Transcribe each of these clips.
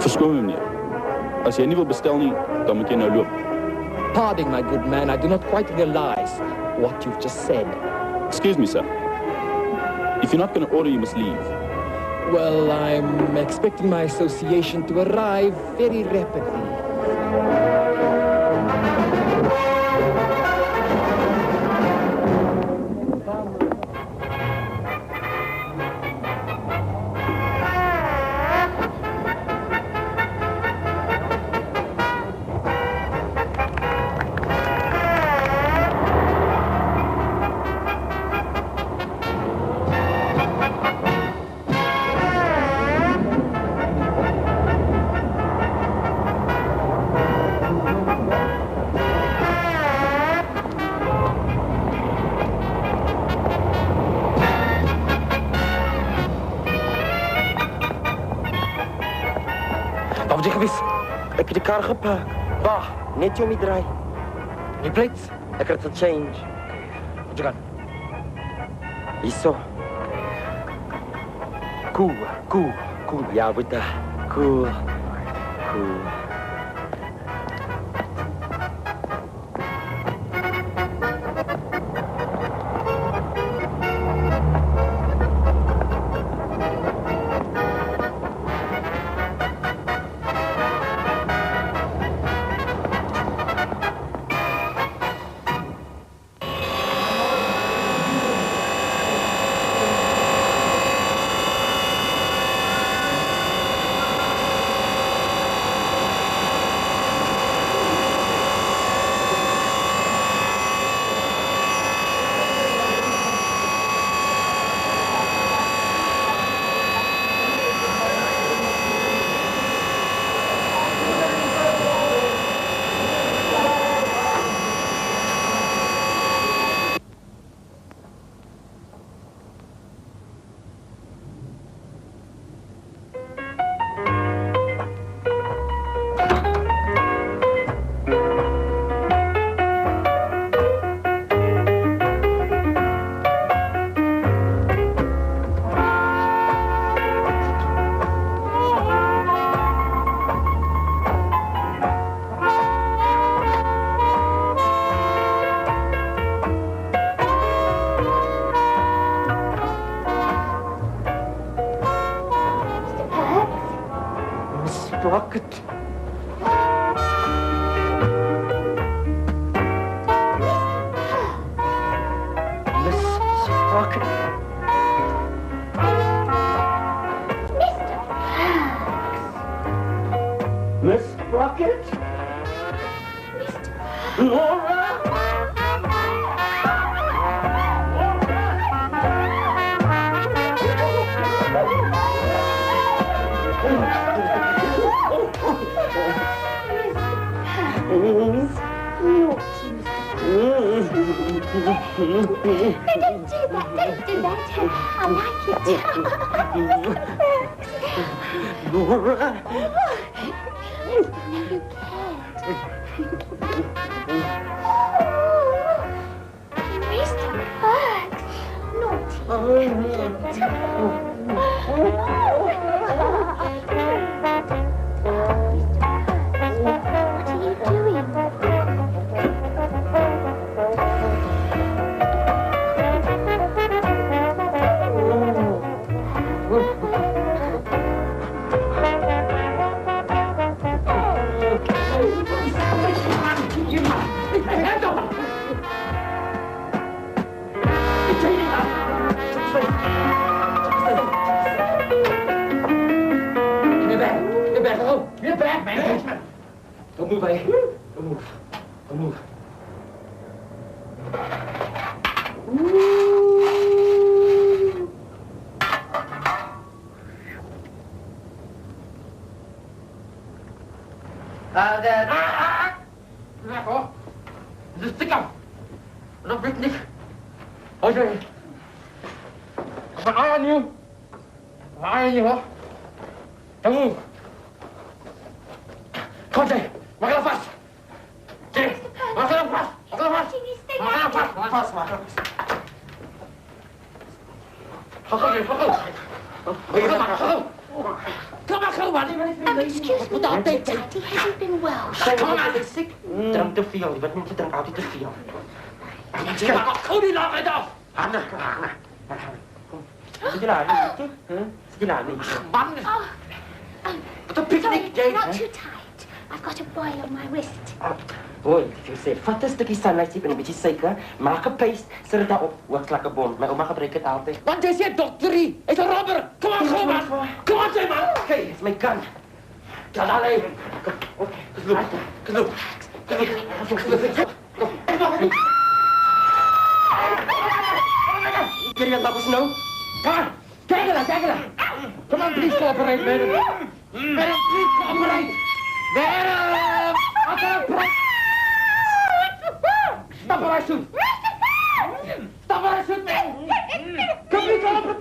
Verskoon my, meneer. As jy nie wil bestel nie, dan moet jy nou loop. Pardon, my good man, I do not quite realize what you've just said. Excuse me, sir. If you're not going to order, you must leave. Well, I'm expecting my association to arrive very rapidly. Heb je de kar gepakt? Wacht, net om je draai. Any plates? Ik heb het change. What you got? Isso. Cool. Ja, Buddha. Cool. Rocket. Miss Sprocket. Miss Sprocket? Laura? Don't do that. I like it. Laura? No, you can't. Mr. Perks. What are you doing? Get back, man! Don't move, eh? Don't move. Don't move. Das ist dicker. Und das wird nicht. Heute. But I on you. I on you, huh? Don't move. Conte, makan lepas. Cik, makan lepas. Makan lepas. Makan lepas. Lepas, makan lepas. Hakau, hakau. Bagi makan, hakau. Kau makan. gauw, man. Excuse me, Daddy, have you been well? Kom maar. Siek. Drink te veel. Je weet mensen drinken altijd te veel. Maar gauw die laag uit af. Hanna. Zit je daar niet? Zit je daar niet? Man. Wat een picknick, Jane. Not too tight. I've got a boil on my wrist. Boy, jy sê, vat 'n stukkie sunlight en 'n bietjie suiker, maak 'n paste, sit dit daarop, works like 'n bom. My ouma gebruik dit altyd. Want jy sê dokterie, hy's 'n robber. Kom aan, gauw, man. Kom aan, jy man. Okay, it's my gun. Ja, daar Kom, Knoop. Jy het nog nou? Kijk er. Come on, please cooperate, madam. Madam, please cooperate. Madam, stop what I shoot. Stop what I shoot, man. Come here, cooperate.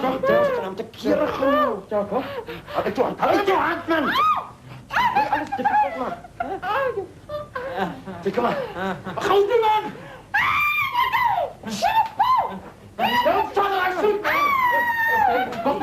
Kom, om te keren genoeg. Kom. Hou je hand, man. Alles te veel, man. Kom maar. Gauw doen, man. Don't stop what I shoot, man. Kom,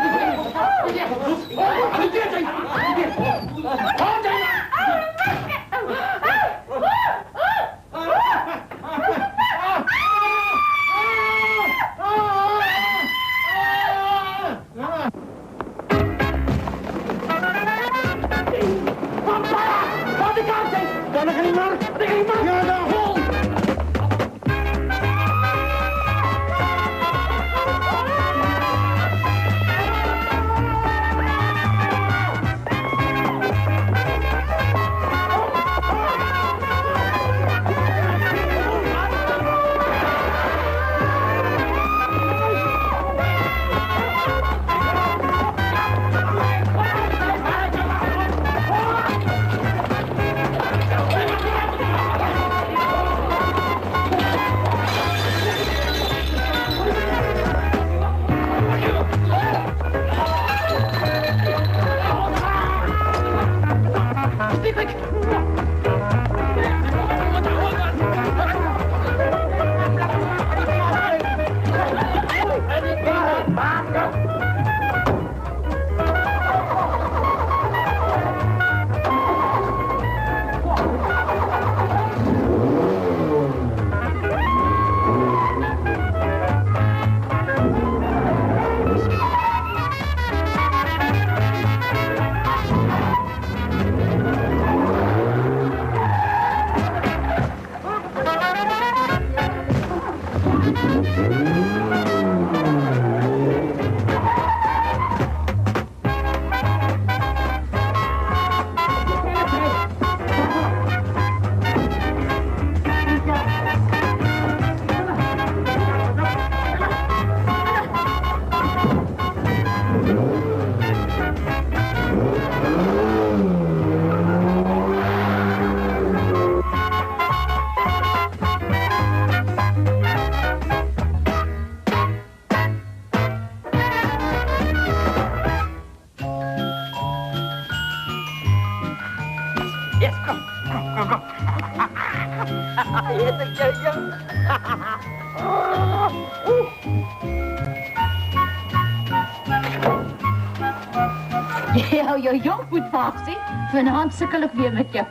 Ja, jou jong moet vaag sê. Vanaand sukkel ek weer met jou.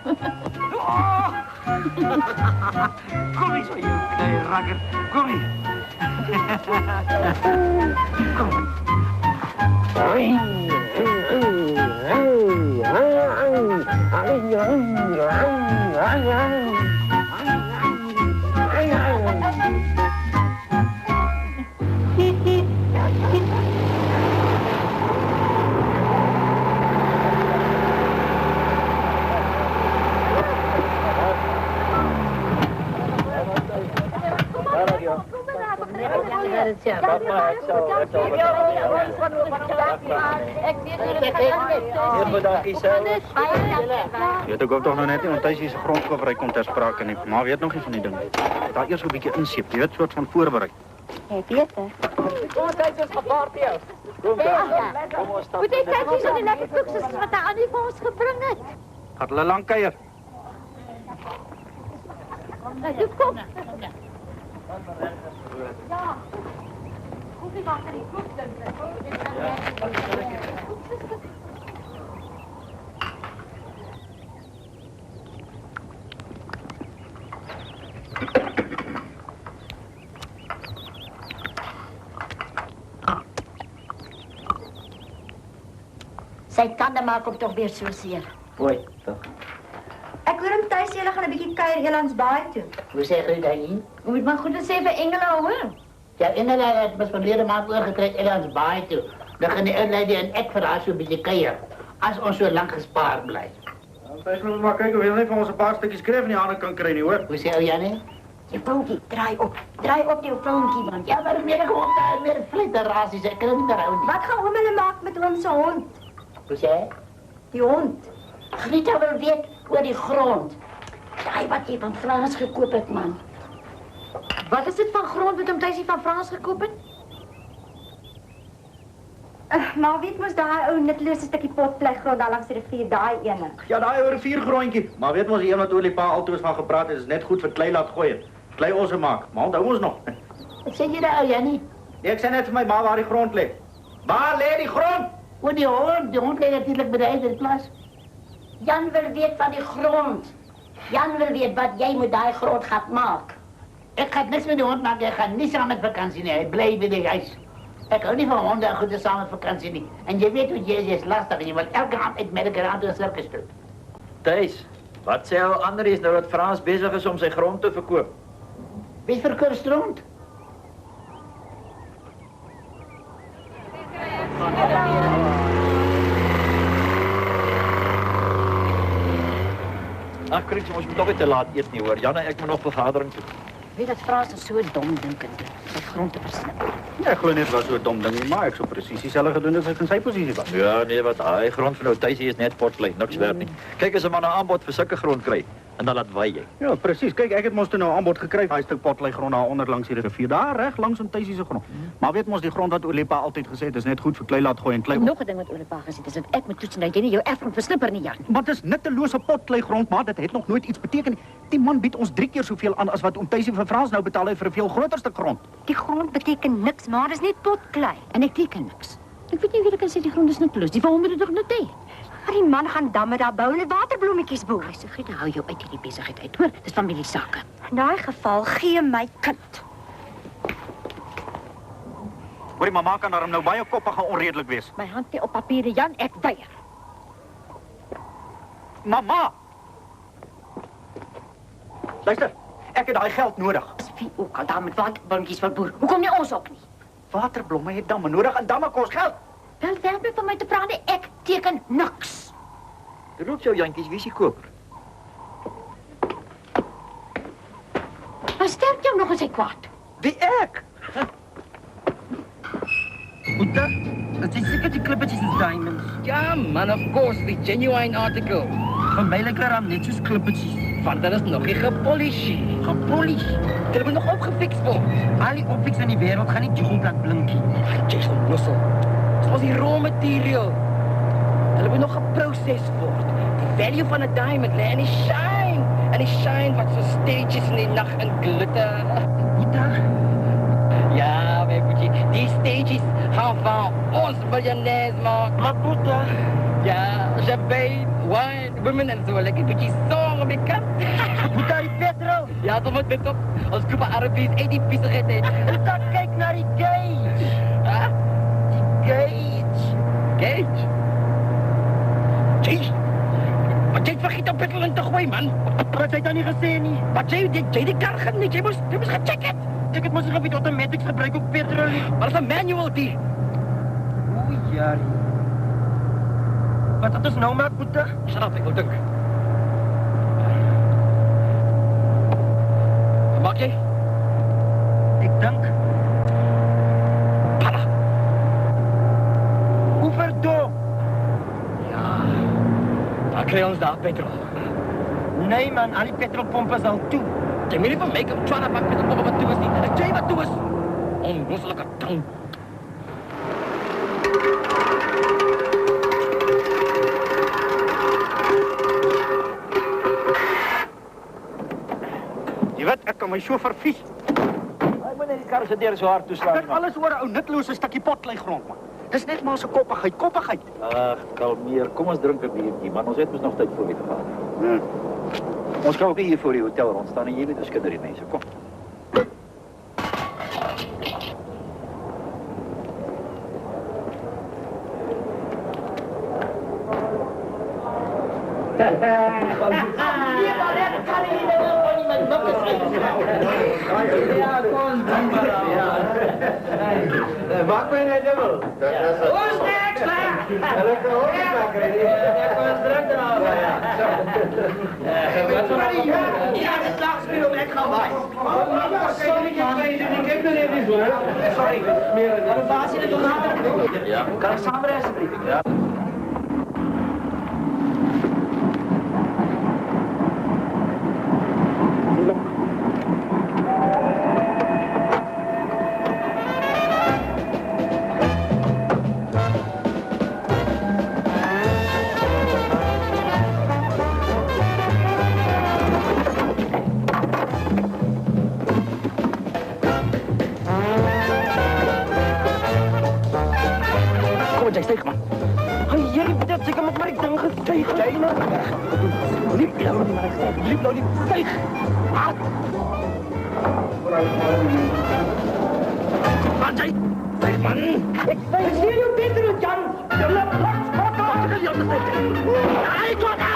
Kom eens, jy klein rakker. Kom hier. Weet ek ook toch nog net nie, want hy is hier se grondkopery kom ter sprake nie. Maar weet nog nie van die ding. Daar eers 'n bietjie inseep, jy weet, soort van voorberei. Hey, Peter. Kom kyk ons gepaard jou. Kom ons stap. Moet jy kyk hier so die lekker koekses wat hy aan die vir ons gebring het. Gaat hulle lank kuier. Nou, kom. Koffiewater die koek dink. Sy tande maak hom tog weer so seer. Oei, toch. Ek hoor hom tuis julle gaan 'n bietjie kuier Elandsbaai toe. Hoe sê jy daarin? Jy moet maar goed sê vir Engela hoor. Ja, Engela het mes verlede maand oorgekry Elandsbaai toe. Dan gaan die inleiding en ek vir haar so 'n bietjie kuier. As ons so lank gespaar bly. Ons moet maar kyk of jy net van ons 'n paar stukkies skryf in die hande kan kry nie, hoor. Hoe sê ou Jannie? Jou filmpie, draai op jou filmpie man. Ja, maar meer gewoon daar meer flitterasies. Ek kan dit nie hou nie. Wat gaan oom hulle maak met oom se hond? Hoe sê? Die hond. Grieta wil weet oor die grond. Daai wat jy van Frans gekoop het man. Wat is dit van grond wat hom tuisie van Frans gekoop het? Maar weet mos daai ou nuttelose stukkie potpleigrond daar langs die rivier, daai ene. Ja, daai ou riviergrondjie. Maar weet mos die een wat oor die pa altoos van gepraat het, is net goed vir klei laat gooi. Klei ons maak. Maar onthou ons nog. Wat sê jy daar ou Jannie? Nee, ek sê net vir my ma waar die grond lê. Waar lê die grond? O, die hond lê natuurlik by die eiderplaas. Jan wil weet van die grond. Jan wil weet wat jy met daai grond gaan maak. Ek gaan niks met die hond maak. Ek gaan nie saam met vakansie nie. Hy bly by die huis. Ek hou nie van honde en goede saam met vakansie nie. En jy weet hoe jy is lastig en jy wil elke aand uit met 'n grand toe sirkus toe. Thijs, wat sê ou ander is nou dat Frans besig is om sy grond te verkoop? Wie verkoop stront? Ag, Chris, ons moet toch weer te laat eet nie, hoor. Jan en ek moet nog vergadering toe. Weet dat Frans is so dom dinkend, sy grond te versnip. Ja, ek glo net was so 'n dom ding nie, maar ek sou presies dieselfde gedoen as ek in sy posisie was. Ja, nee, wat hy grond van nou Thijs is net potklei, niks werd nie. Kyk as 'n man 'n aanbod vir sulke grond kry en dan laat waai jy. Ja, presies. Kyk, ek het mos toe nou 'n aanbod gekry vir 'n stuk potlei grond daar onder langs die rivier, daar reg langs om Thijs se grond. Maar weet mos die grond wat Olipa altyd gesê het, is net goed vir klei laat gooi en klei. Nog 'n ding wat Olipa gesê het, is dat ek moet toets dat jy nie jou erfgrond versnipper nie, Jan. Maar dit is nuttelose potlei grond, maar dit het nog nooit iets beteken nie. Die man bied ons 3 keer soveel aan as wat oom Thijsie vir Frans nou betaal het vir 'n veel groter stuk grond. Die grond beteken niks, maar dis net potklei. En ek teken niks. Ek weet nie wie kan sê die grond is nutteloos. Die hom moet dit nog net hê. Maar die man gaan damme daar bou en waterblommetjies boer. Hy sê Grieta, hou jou uit hierdie besigheid uit, hoor. Dis familiesake. In daai geval gee my kind. Hoorie, mamma kan daarom nou baie koppig en onredelik wees. My hand lê op papiere, Jan, ek weier. Mamma! Luister, ek het daai geld nodig. Wie ook al daar met waterblommetjies wil boer. Hoekom nie ons ook nie? Waterblomme het damme nodig en damme kos geld. Wel, help my van my te praat, nie. Ek teken niks. Roep jou jantjies, wie is die koper? Maar sterk jou nog as hy kwaad. Wie ek? Boeta, dit is seker die klippetjies en diamonds. Ja man, of course, die genuine article. Vir my lyk dit net soos klippetjies. Want dat is nog nie gepolish nie. Gepolish. Dit moet nog opgefiks word. Al die opfiks in die wêreld gaan nie jiggelblad blinkie. Jy sal blossel. Dit was die raw material. Hulle moet nog geproses word. Die value van 'n diamond lê in die shine. En die shine wat so stages in die nag in glitter. Boeta, Ja, my boetjie, die stages gaan van ons miljonairs maak. maar Boeta, Ja, champagne, wine, women en zo. Lekker beetje zon op je kant. Boeta die petrol. Ja, toch met op. Als groep Arabisch, die viezigheid. Boeta, kyk na die gauge. Huh? Die gauge. Gauge? Jeez. Maar jy het vergeet om petrol in te gooi, man. Wat jy dan nie gesê nie? Maar jy die kar gaan nie. Jy moes gecheck het. Ek het mos nie geweet automatics gebruik op petrol nie. Maar dat is een manual die. O, jari. Wat het ons nou maak, Boeta? Shut up, ik wil dunk. Wat maak jy? Ek dink, Palla. Oeverdom. Ja. Dan kry ons daar petrol. Nee man, al die petrolpompe is al toe. Jy moet nie van my kom twana bak met 'n pomp wat toe is nie. Ek jy wat toe is. Onnoselike tong. Jy weet, ek kan my so vervies. Ek moet net die kar se deur so hard toeslaan. Dit alles oor 'n ou nutlose stukkie potlei grond man. Dis net maar so koppigheid. Ag, kalmeer. Kom ons drink 'n biertjie, man. Ons het mos nog tyd voor die te gaan. Ons gaan ook nie hier voor die hotel rond staan en jy weet ons skinder die mense. Kom. Maak my net dubbel. Ons niks klaar. Hulle kan ook nie maak nie. Ons drink dan al. Ja, dit lag speel om ek gaan waai. Sorry, ik heb er even voor. Sorry, meer. De baas in het vergadering. Ja. Kan ik samen alsjeblieft? Ja. Jy steek man. Hey, jy het seker met my ding gestyg. Jy nou. Liep nou nie maar steek. Liep nou nie styg. Man, jy. Styg man. Ek sien jou beter as Jan. Jy loop langs pad af die ander syde. Ai, kom aan.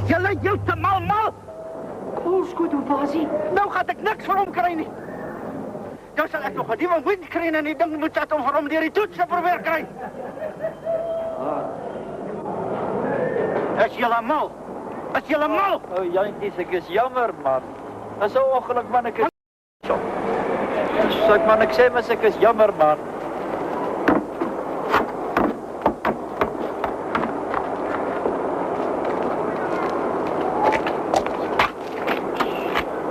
Julle heeltemal mal. Koolskoot, hoe was hy? Nou gaan ek niks vir hom kry nie. Nou sal ek nog 'n nuwe wind kry en die ding moet sit om vir hom deur die toets te probeer kry. Is julle mal? Is julle mal? O, jantjies, ek is jammer, man. Dis 'n ongeluk, man, ek is... Ek man, ek sê mos ek is jammer, man.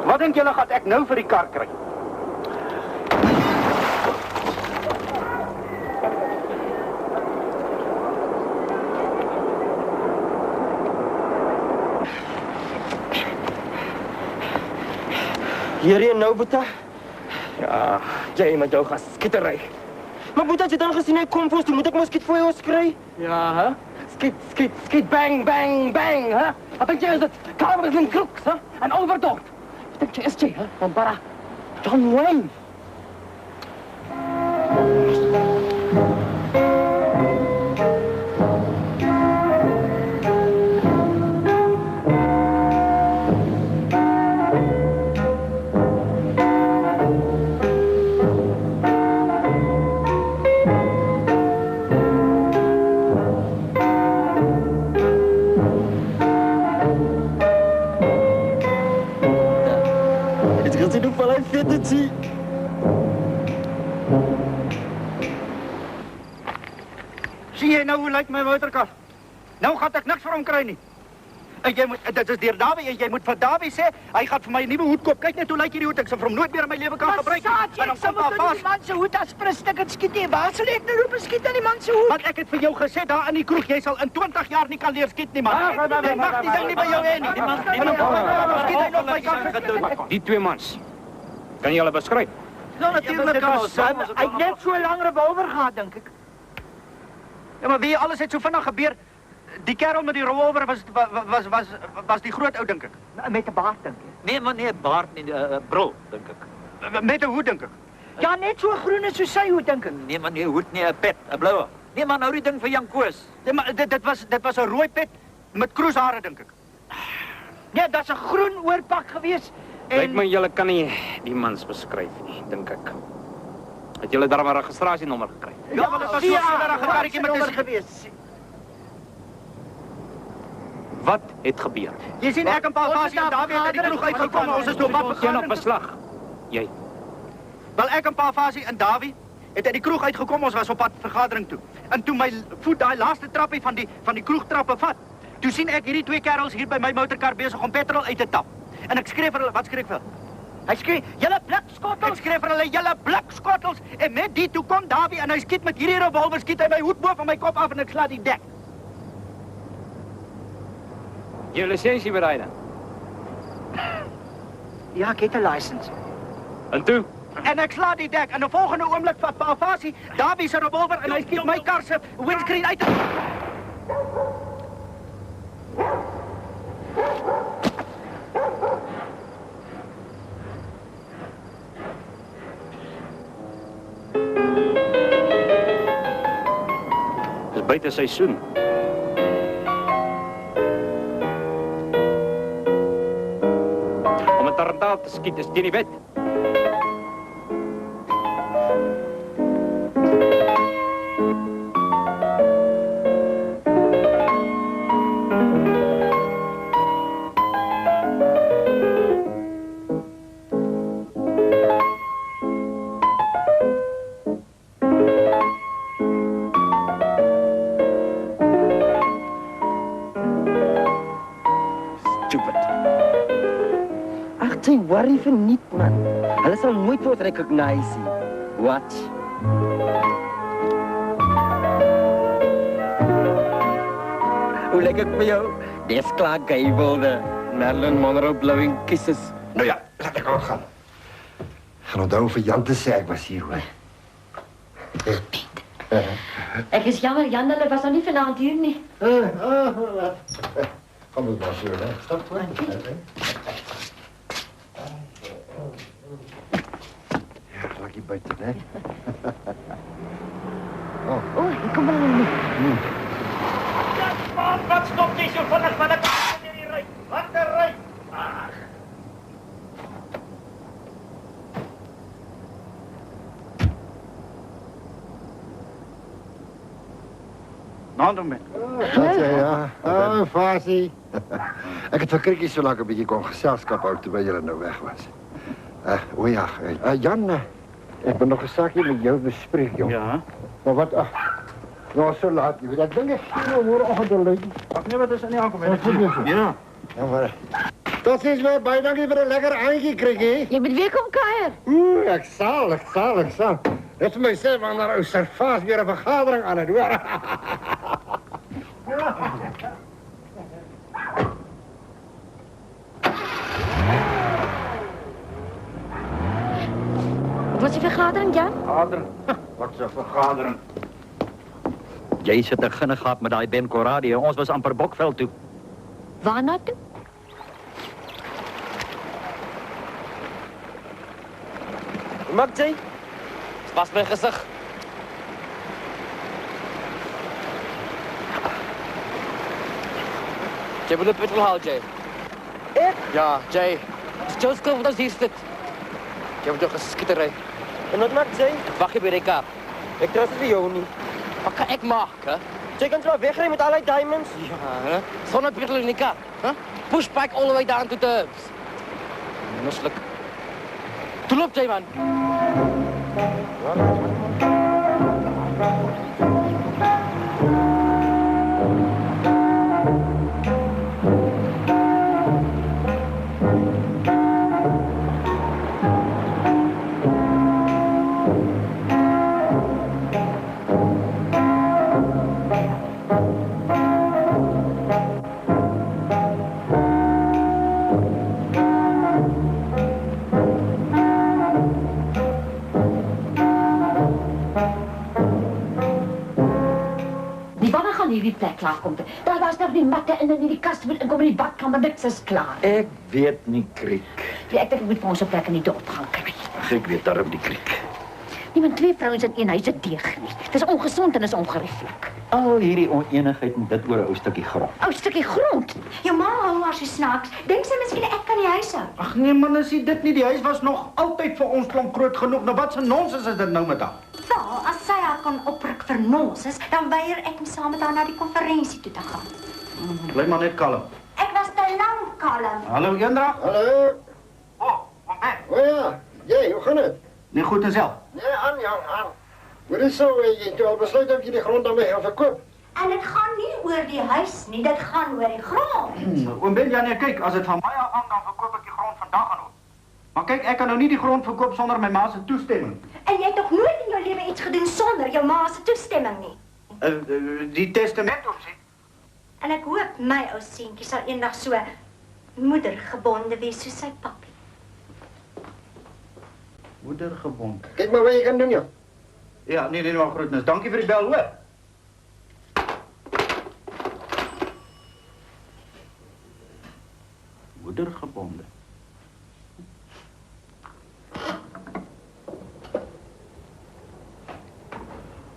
Wat dink julle gaan ek nou vir die kar kry? Hierheen nou, Boeta? Ja, jy met jou geskietery. Maar Boeta, jy dan gesien hy kom vir ons, toe moet ek maar skiet vir ons kry? Ja, hè? Skiet, bang, bang, bang, hè? Wat dink jy is dit? Kamers en kroeks, hè? En overtocht. Wat dink jy is jy, hè? Van Barra. John Wayne. Zie jy nou hoe lyk my motorkar? Nou gaan ek niks vir hom kry nie. En jy moet, dit is deur Dawie en jy moet vir Dawie sê, hy gaan vir my 'n nuwe hoed koop. Kyk net hoe lyk hierdie hoed, ek sal vir hom nooit meer in my lewe kan gebruik nie. En dan kom daar vas. Die man se hoed as prins ek skiet nie. Waar sal ek nou roep skiet aan die man se hoed? Want ek het vir jou gesê daar in die kroeg, jy sal in 20 jaar nie kan leer skiet nie, man. Jy mag die ding nie by jou hê nie. Skiet hy nog my kant. Die twee mans. Kan jy hulle beskryf? Nou natuurlik kan ons. Hy het net so 'n lang revolver gehad, dink ek. Ja, maar wie alles het so vinnig gebeur. Die kerel met die revolver was die groot ou, dink ek. Met 'n baard, dink ek. Nee, man, nee, baard nie, bril, dink ek. Met 'n hoed, dink ek. Ja, net so groen as so sy hoed, dink ek. Nee, man, nee, hoed nie, 'n pet, 'n bloue. Nee, man, nou die ding vir Jan Koos. Nee, maar dit was 'n rooi pet met kroeshare, dink ek. Nee, dat's 'n groen oorpak gewees. Lyk my julle kan nie die mans beskryf nie, dink ek. Het julle daar maar 'n registrasienommer gekry? Ja, maar dit was so 'n karretjie met 'n gewees. Wat het gebeur? Jy sien ek en Pa Fasie en Dawie het uit die kroeg uitgekom, ons is toe op pad Geen op beslag. Jy. Wel ek en Pa Fasie en Dawie het uit die kroeg uitgekom, ons was op pad vergadering toe. En toe my voet daai laaste trappie van die kroegtrappe vat, toe sien ek hierdie 2 kerels hier by my motorkar besig om petrol uit te tap. En ek skree vir hulle, wat skree ek vir hulle? Hy skree, julle blikskottels! Ek skree vir hulle, julle blikskottels! En met die toe kom Dawie en hy skiet met hierdie revolver, skiet hy my hoed bo van my kop af en ek sla die dek. Jou lisensie bereid. Ja, ek het 'n lisensie. En toe? En ek sla die dek en 'n volgende oomblik vat Pa Fasie Dawie se revolver en hy skiet my kar se windscreen uit. Dis buite seisoen. Om 'n tarantaal te skiet is teen die wet. Sy worry verniet, man. Hulle sal nooit word recognize nie. Watch. Hoe lyk ek vir jou? Dis klaar Gable, Marilyn Monroe blowing kisses. Nou ja, laat ek al gaan. Gaan onthou vir Jan te sê ek was hier, hoor. Ek is jammer, Jan, hulle was nog nie vanaand hier nie. Kom ons maar so, hè. Stap toe. Ja, laat jy buite, hè. O, hier kom hulle nie. Wat stop jy so vinnig van 'n kar in die ry? Wat 'n ry? Nanderman. Ja. Oh, Fasie. Ek het vir Krikkie so lank 'n bietjie kon geselskap hou terwyl jy nou weg was. O ja, Jan, ek wil nog 'n saakie met jou bespreek, jong. Ja. Maar wat nou so laat, jy weet, dat ding is môreoggend lui. Ag nee, wat is in die aankom? Ja. Ja, maar dat is my baie dankie vir 'n lekker aandjie, Krikkie. Jy moet weer kom kuier. Ek sal. Dit vir my sê wanneer ou Servaas weer 'n vergadering aan het, hoor. Wat is die vergadering, Jan? Vergadering? Wat is 'n vergadering? Jy sit 'n ginnig gehad met daai Ben Corradi. Ons was amper Bokveld toe. Waarna toe? Maak jy? Was my gesig. Jy moet 'n petrol haal, Jay. Ek? Ja, Jay. Dis jou skuld dat jy hier sit. Jy moet jou geskietery. En wat maak jy? Wag jy by die kar. Ek trous vir jou nie. Wat kan ek maak, hè? Jy kan so wegry met al die diamonds. Ja, hè? Sonder petrol in die kar, hè? Push back all the way down to Turbs. Mislik. Toe loop jy, man. Hierdie plek klaar kom. Daar was nog die matte in die kas moet inkom in die badkamer, niks is klaar. Ek weet nie, Kriek. Ja, ek dink ek moet vir ons 'n plek in die dorp gaan kry. Ek weet daarom die Kriek. Niemand 2 vrouens in een huis het deeg nie. Dis ongesond en is ongerieflik. Al hierdie oneenigheid met dit oor 'n ou stukkie grond. Ou stukkie grond. Jou ma hou haar so snaaks. Dink sy miskien ek kan die huis hou? Ag nee man, as dit nie die huis was nog altyd vir ons klomp groot genoeg. Nou wat 'n nonsens is dit nou met haar? Wel, as sy haar kan opruk vir nonsens, dan weier ek om saam met haar na die konferensie toe te gaan. Bly maar net kalm. Ek was te lank kalm. Hallo, Jendra. Hallo. Oh, Oom O ja, jy, hoe gaan dit? Nee, goed en self. Nee, aan. Hoe is so, jy toe al besluit of jy die grond aan my gaan verkoop? En dit gaan nie oor die huis nie, dit gaan oor die grond. Oom Benjamin, kyk, as dit van my af hang, dan verkoop ek die grond vandag aan hom. Maar kyk, ek kan nou nie die grond verkoop sonder my ma se toestemming. En jy het nog nooit in jou lewe iets gedoen sonder jou ma se toestemming nie. Die testament of sien. En ek hoop my ou seentjie sal eendag so moedergebonde wees soos sy pappie. Moedergebond. Kyk maar wat jy kan doen, ja. Ja, nee, maar groetnis. Dankie vir die bel, hoor. Moedergebonde.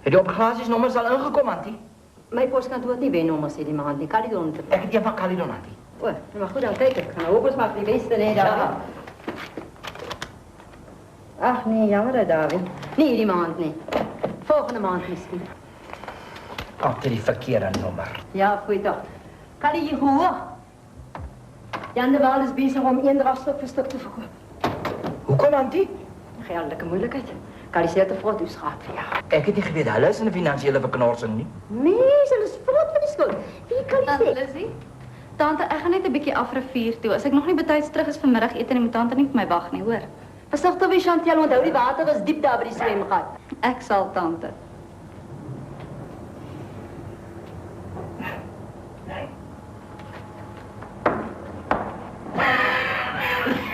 Het die obligasiesnommers al ingekom, Antie? My poskantoor het nie wennommers sê die maand nie. Caledon te. Ek het een van Caledon, Antie. O, maar goed, dan kyk ek. Gaan hoop ons maar vir die beste, nee, Dawie. Ag nee, jammer, Dawie. Nie die maand nie. Volgende maand miskien. Antie, die verkeerde nommer. Ja, goeie dag. Kan jy hoor? Jan de Waal is bezig om eendrag stuk vir stuk te verkoop. Hoekom, Antie? Geldelijke moeilijkheid. Kali sê te vrot uw schaat vir jou. Ek het nie geweet, hulle is in 'n finansiële verknorsing nie. Nee, hulle is vrot van die skuld. Wie kan jy sê? Lizzie, tante, ek gaan net 'n bietjie af rivier toe. As ek nog nie betyds terug is vir middagete, dan moet tante nie vir my wag nie, hoor. Versigtig wees, Chantel, onthou die water is diep daar by die swemgat. Ek sal, tante.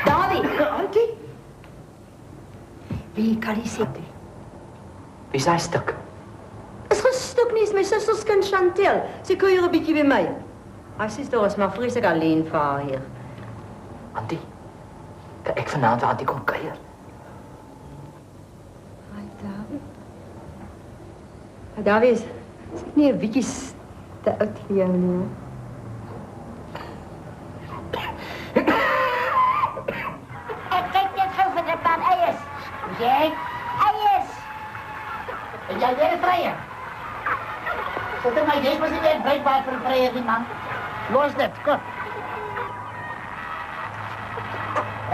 Dawie! Auntie? Wie kan jy sê? Wie is hy stuk? Is geen stuk nie, is my susterskind Chantel. Sy kuier 'n bietjie by my. Haar suster is maar vreeslik alleen vir haar hier. Antie, kan ek vanaand vir Antie kom kuier? Dawie is nie 'n bietjie te oud vir jou nie. Ek kyk net gou vir 'n paar eiers. Jy? Eiers. En jij weer een vrijer? Zet er maar, deze was niet weer breekbaar voor een vrijer, die man. Los dit, kom.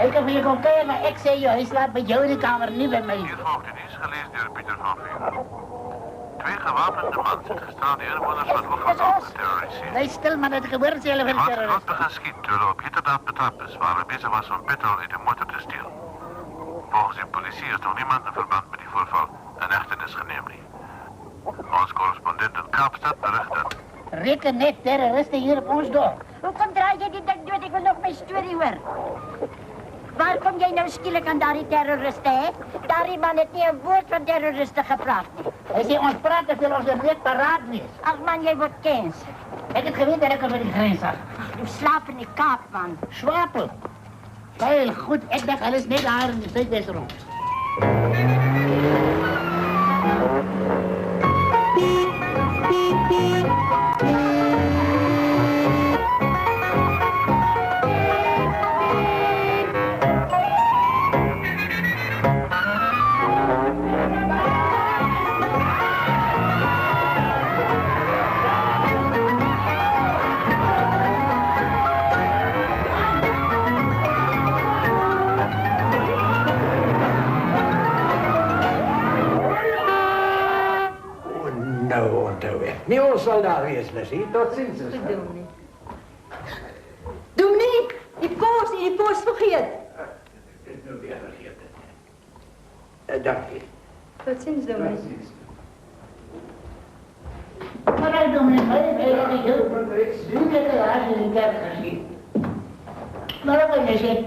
Ik heb hier gewoon kijken, maar ik zei, joh, hij slaapt bij jou in de kamer, niet bij mij. Hier volgt een nieuws gelezen door Pieter van Vuur. 2 gewapende mannen zijn gestraande inwoners van Oeganda geterroriseerd. Nee, stil maar, dat gebeurt zelf in De man terrorist. is begaan schieten terwijl hij op heterdaad betrapt is, waar hij bezig was om petrol in de motor te stelen. Volgens de politie is nog niemand in verband met die voorval een hechtenis genomen. Ons correspondent in Kaapstad bericht dat. Reken net terroristen hier op ons dorp. Hoekom draai jy die ding dood? Ek wil nog my storie hoor. Waar kom jy nou skielik aan daardie terroriste, hè? Daardie man het nie 'n woord van terroriste gepraat nie. Hij zei, ons praten veel als er net paraat wees. Ag man, jy word kens. Ik heb geweten dat ik over die grens zag. Jy slaap in die Kaap, man. Swapel. Heel goed, ik dacht alles net daar in de Zuidwest rond. Nie ons sal daar wees, Lizzie. Tot ziens. Dominique, die post vergeet. Ik heb nou weer vergeten. Dank je. Tot ziens, Dominique. Maar nou, Dominique, doe dit helaas in de kerk gezien. Maar wat wil je zeggen?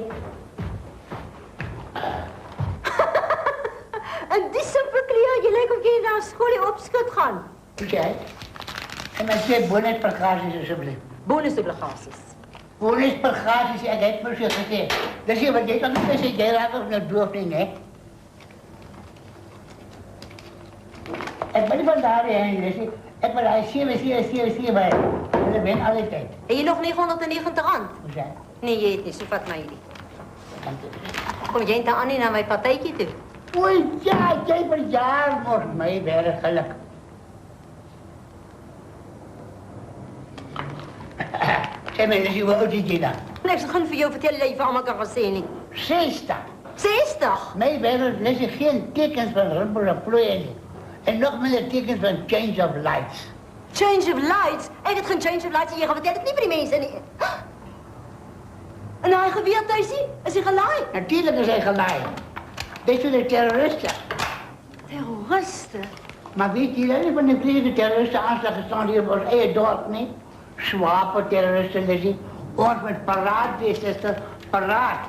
En die simpele kleur, je lijkt of je naar school op schut gaan. Jij? En dan zeg bonusbagages alsjeblieft. Bonusbagages? Bonusbagages, ik heb maar zo gezegd. Dat is wat jij dan niet zegt, jij raakt op het doofding, hè? Ik ben van daar heen, dus ik wil hij 7 bij. En dat ben alle tijd. Heb je nog 990 rand? Hoe zei? Nee, je het niet, zo vat mij niet. Kom jij dan aan naar mijn partijtje toe? Oei, ja, jij per jaar wordt mij werkelijk. Zeg maar, is hoe oud is jy dan? Nee, ek gaan vir jou vertel dat jy vir almal kan gesê nie. 60. 60? My wêreld lees ek geen tekens van rimpel en vloeie nie. En nog minder tekens van change of lights. Change of lights? Ek het geen change of lights en jy gaan vertel dit nie vir die mense nie. En hy geweer tuisie, is hy gelaai? Natuurlijk is hy gelaai. Dit is de terroristen. Terroristen? Maar weet je dat niet van de vreselijke terroristenaanslag gestaan hier op ons eigen dorp, niet? Zwapenterroristen, Lizzie. Ons met paraatbeest is er paraat.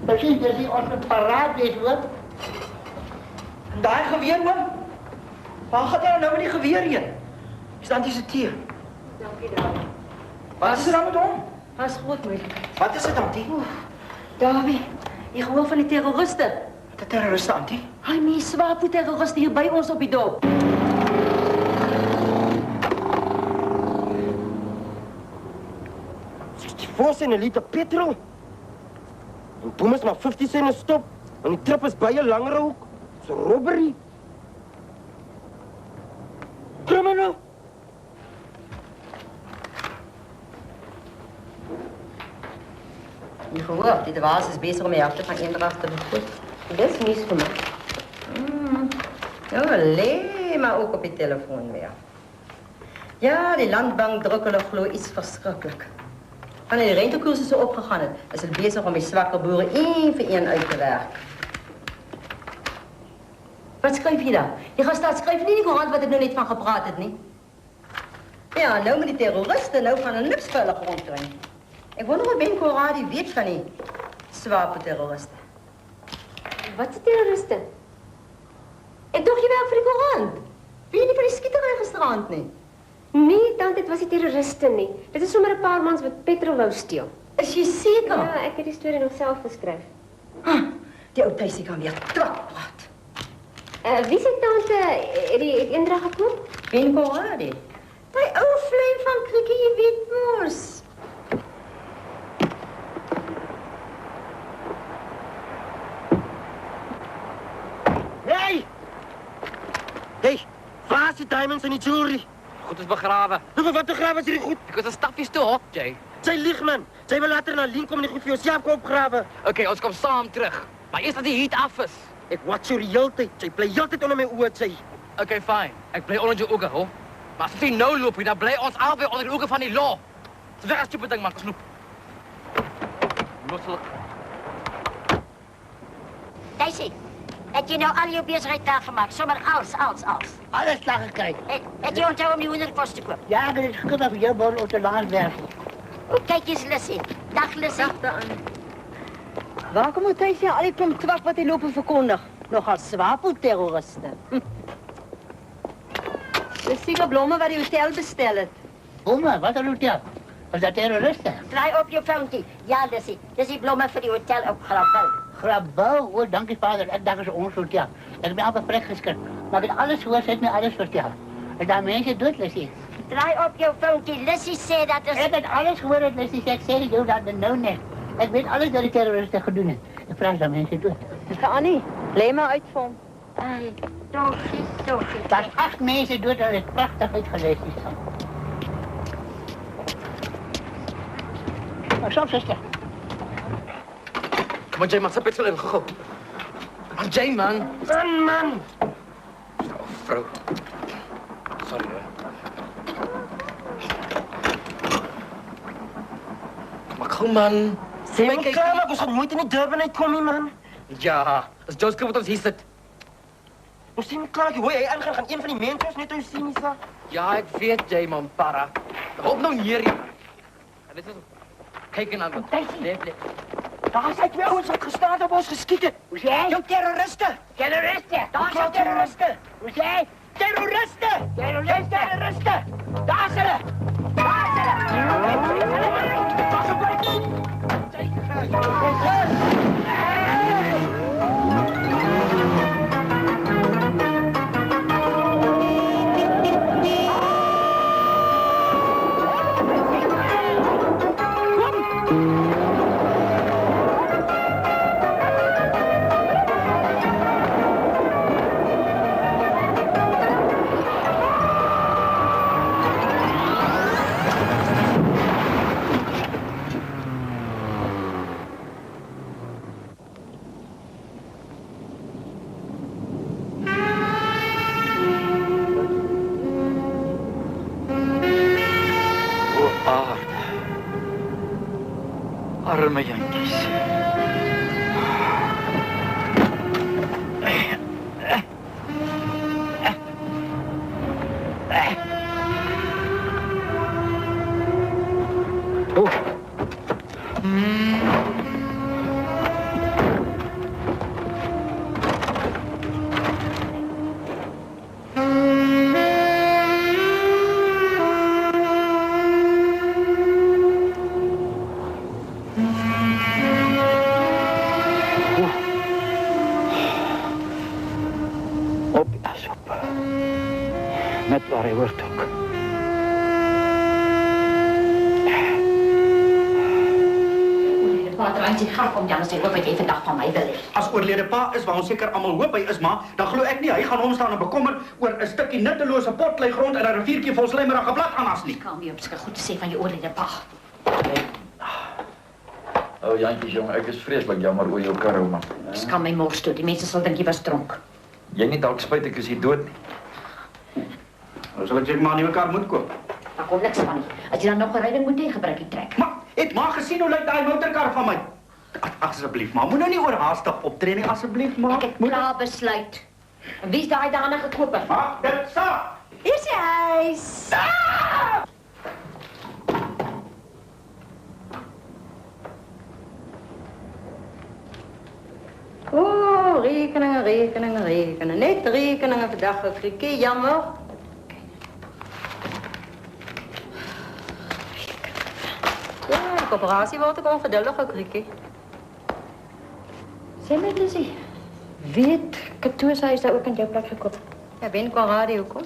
Precies, Lizzie, ons met paraatbeest wordt. Daar geweer, oom. Waar gaat jy nou met die geweer heen? Is het anti-seteer? Dankie, Davie. Wat is er dan met hom? Hij is groot, meid. Wat is het, Antie? Davie, je gehoor van die terroristen. De terroristen, Antie? Hij mens zwapenterroristen hier bij ons op die dorp. Voor zijn een liter petrol. En boem is maar 50 cent een stop. En die trip is baie langer ook. Het is een robbery. Criminal. Je gehoor, die dwaas is bezig om je af te gaan indrachten. Dat is niets voor mij. Oh, maar ook op je telefoon weer. Ja, die landbank drukkelen geloof iets verschrikkelijk. Wanneer de rentekoers zo opgegaan is het bezig om die zwakke boeren één voor één uit te werken. Wat schrijf je dan? Je gaat straks schrijven niet in de courant wat ik nu niet van gepraat heb, niet? Ja, nou met die terroristen, nou gaan er niks vuilig rondkrijgen. Ik wonder of Ben Corradi weet van die zwapenterroristen. Wat is terroristen? Ik dacht je werkt voor de courant. Weet je niet van die skieterij gisterand, niet? Nee, tante, het was die terroristen niet. Dit is zomaar een paar mans wat petrol wou steel. Is je zeker? Ja, ik heb die story nog zelf geschreven. Die oude Thijsie kan weer twak praat. Wie zijn tante die indrag gekoop? Ben Corradi. Die oude vleem van Krikkie, je weet moes. Hey! Hey, waar is die diamonds en die jewelry? Goed is begraven. Maar wat begraven is hier goed? Ik was een stapje te hot, Jay. Zij liegt, man. Zij wil later naar Lien komen en die goed voor jezelf opgraven. Oké, ons komt samen terug. Maar eerst dat die heat af is. Ik watch jou die hele tijd. Zij blijft altijd onder mijn ogen, zij. Oké, fijn. Ik blijf onder je ogen, hoor. Maar als die nou loopt, dan blijft ons altijd onder de ogen van die law. Het is weg als stupid ding, man. Snoep. Losselijk. Daisy, heb je nou al je bezigheid klaargemaakt? Zomaar alles. Alles klaargekregen. Heb je onthouden om die hoenderkost te kopen? Ja, ik heb het goed over jou bol op de lange werk. Kijk eens, Lissy. Dag, Lissy. Waar komt Thijsie al die klomp twak wat hij lopen verkondigt? Nogal zwavelterroristen. De zieke bloemen waar je hotel bestelt. Bloemen? Wat een hotel? Was dat terroristen? Draai op je foutje. Ja, Lissy. Dis die bloemen voor die hotel op Grabouw. Grabouw? Oh, dank je vader. Ik dacht het is ons hotel. Ik ben altijd vrek geschud. Maar ik heb alles gehoord, ze heeft me alles verteld. En dat mensen doet, Lissy. Draai op je foutje. Lissy zei dat is... Ik heb alles gehoord, Lissy. Ik zeg jou dat nou net. Ik weet alles dat die terroristen gedaan hebben. Ik vraag dat mensen doen. Annie, leen maar uit van. Tochie. Dat 8 mensen doet dat het prachtig uitgelezen is. Maar zo, zuster. Kom maar, Jay, man. Zijn petrol in. Go. Man, Jay, man. Man. Oh, vrouw. Sorry, hè. Maar kom, man. Zeg maar klaar, maar we gaan nooit in die Durban uitkomen, man. Ja, als Joe's wat ons hier zit. We zien klaar, hoor jij aangaan gaan een van die mensen net uit zien, Isa. Ja, ik weet, Jay, man, para. Hoop nou hier. Ja, dit is... Kijk eens aan wat. Blijf. Daar is het wel, ons had gestaan op ons geschieten. Hoe jij? Jouw terroristen. Terroristen. Daar zijn terroristen. Hoe jij? Terroristen. Terroristen. Daar zijn ze. Arme jantjies. Net waar hij hoort ook. Want die grap om Jan sê hoop jy vandag van my wil hê. As oorlede pa is waar ons seker almal hoop hy is, maar dan glo ek nie hy gaan omstaan en bekommer oor 'n stukkie nuttelose potlei grond en 'n riviertjie vol slijmerige bladananas nie. Kan jy op sulke goed sê van jou oorlede pa? O, jantjies jong, ek is vreeslik jammer oor jou karre man. Dis kan my mors toe. Die mense sal dink jy was dronk. Jy nie dalk spyt ek is hier dood nie. Nou sal ek seker maar 'n nuwe kar moet koop. Daar kom niks van nie. As jy dan nog 'n ryding moet hê, gebruik die trek. Maar het maar gesien hoe lyk daai motorkar van my? Asseblief, maar moet nou nie oorhaastig optree nie, asseblief, maar. Ek het klaar besluit. En wie's daai dame gekoop het? Maar dit sa. Hier is die huis. Oh, rekeningen. Net rekeningen vandaag gekriket, jammer. Ja, de coöperatie wordt ook ongeduldig gekriket. Sê my, Lizzie, weet Katoos hy is daar ook aan jou plek gekoop? Ja, ben ik radio kom.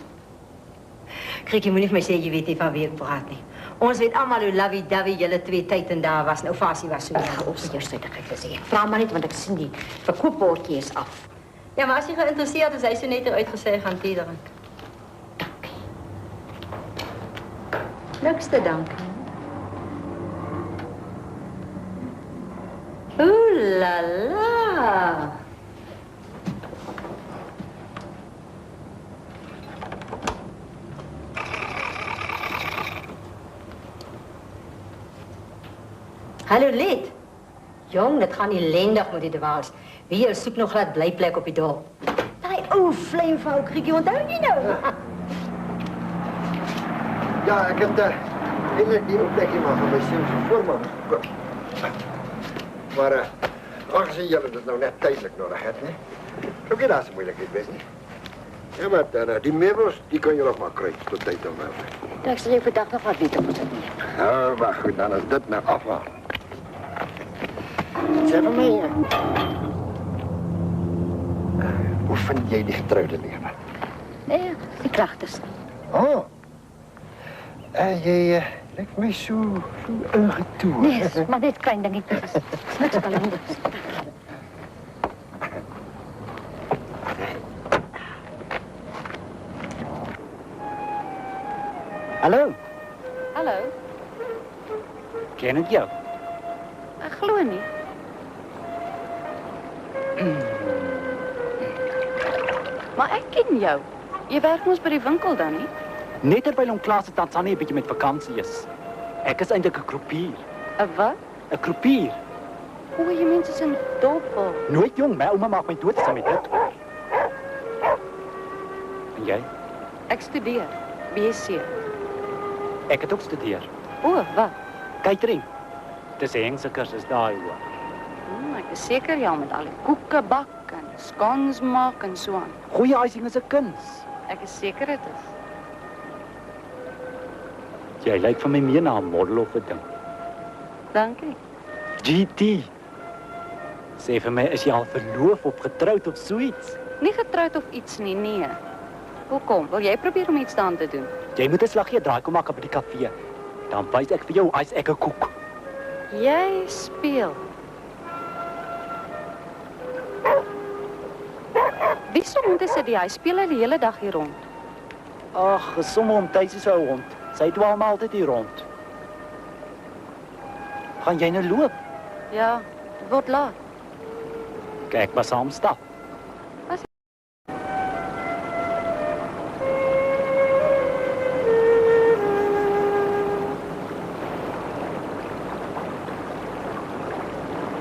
Kriek, je moet niet meer zeggen, je weet niet van wie ik praat nie. Ons weet allemaal hoe lovey-dovey julle twee tyd daar was. Nou, Fasie was so. Ja, op jou stuidigheid, Lizzie. Vra maar niet, want ek sien die verkoopbordjie is af. Ja, maar als je geïnteresseerd is, hy so net eruit gesê gaan tederen. Dankie. Niks te dank. Ooh la la. Hallo, Leed. Jong, dit gaan ellendig met die dwaals. Wie soek nog glad blyplek op die dorp? Daai ou vleimvou, Kriekie, onthou jy nou? Ja, ek het eintlik die ou plekkie maar van my seun se voorman gekoop. Maar aangezien julle dit nou net tydelik nodig het, né? Ook nie daar so moeilikheid wees nie. Ja, maar die meubels, die kan jy nog maar kry tot tyd om nou. Ek sal jou vandag nog wat weet om te doen. Nou, maar goed, dan is dit nou afhaal. Sê vir my, hoe vind jy die getrouwde lewe? Nee, die kragtigste. Oh, jy lijkt my so ingetoer. Nee, maar dit klein dingetjes. Niks kalenders. Hallo. Hallo, Ken ek jou? ek glo nie. Maar ek ken jou. Jy werk mos by die winkel dan nie? Net terwyl om Klaas en Tanzanie 'n bietjie met vakansie is. Ek is eintlik 'n kroepier. 'n Wat? 'n Kroepier. O, jy mense is in doppel. Nooit jong, my ouma maak my dood as sy met dit hoor. En jy? Ek studeer BSc. Ek het ook studeer. O, wat? Catering. Dis 'n hengse kursus daai hoor. Ek is seker ja met al die koeke bak en scones maak en so aan. Goeie icing is 'n kuns. Ek is seker dit is. Jy lyk vir my meer na 'n model of 'n ding. Dankie. GT. Sê vir my, is jy al verloof of getroud of so iets? Nie getroud of iets nie, nee. Hoekom? Wil jy probeer om iets daaraan te doen? Jy moet 'n slaggie draai kom maak by die kafee. Dan wys ek vir jou as ek 'n koek. Jy speel. Wie se hond is dit? Hy speel al die hele dag hier rond. Ag, somme om tuis is ou hond. Sy dwaal maar altyd hier rond. Gaan jy nou loop? Ja, dit word laat. Kyk, maar saam stap.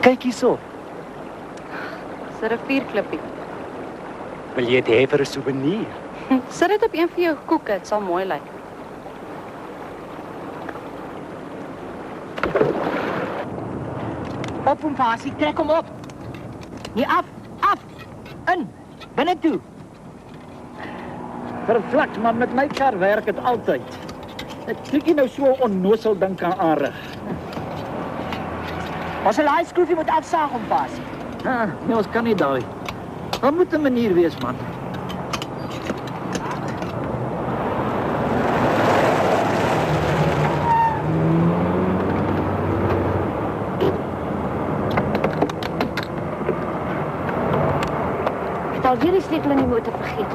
Kyk hierso. Dis 'n rivierklippie. Wil jy dit hê vir 'n souvenir? Sit dit op een van jou koeke, dit sal mooi lyk. Op hom, Fasie, trek hom op. Nie af, in, binne toe. Vervlak, maar met my kar werk dit altyd. Ek klik nie nou so onnosel ding kan aanrig. Ons sal daai skroefie moet afsaag om, Fasie. Nee, ons kan nie daai. Daar moet 'n manier wees, man. Ek het alweer die sleutel in die motor vergeet.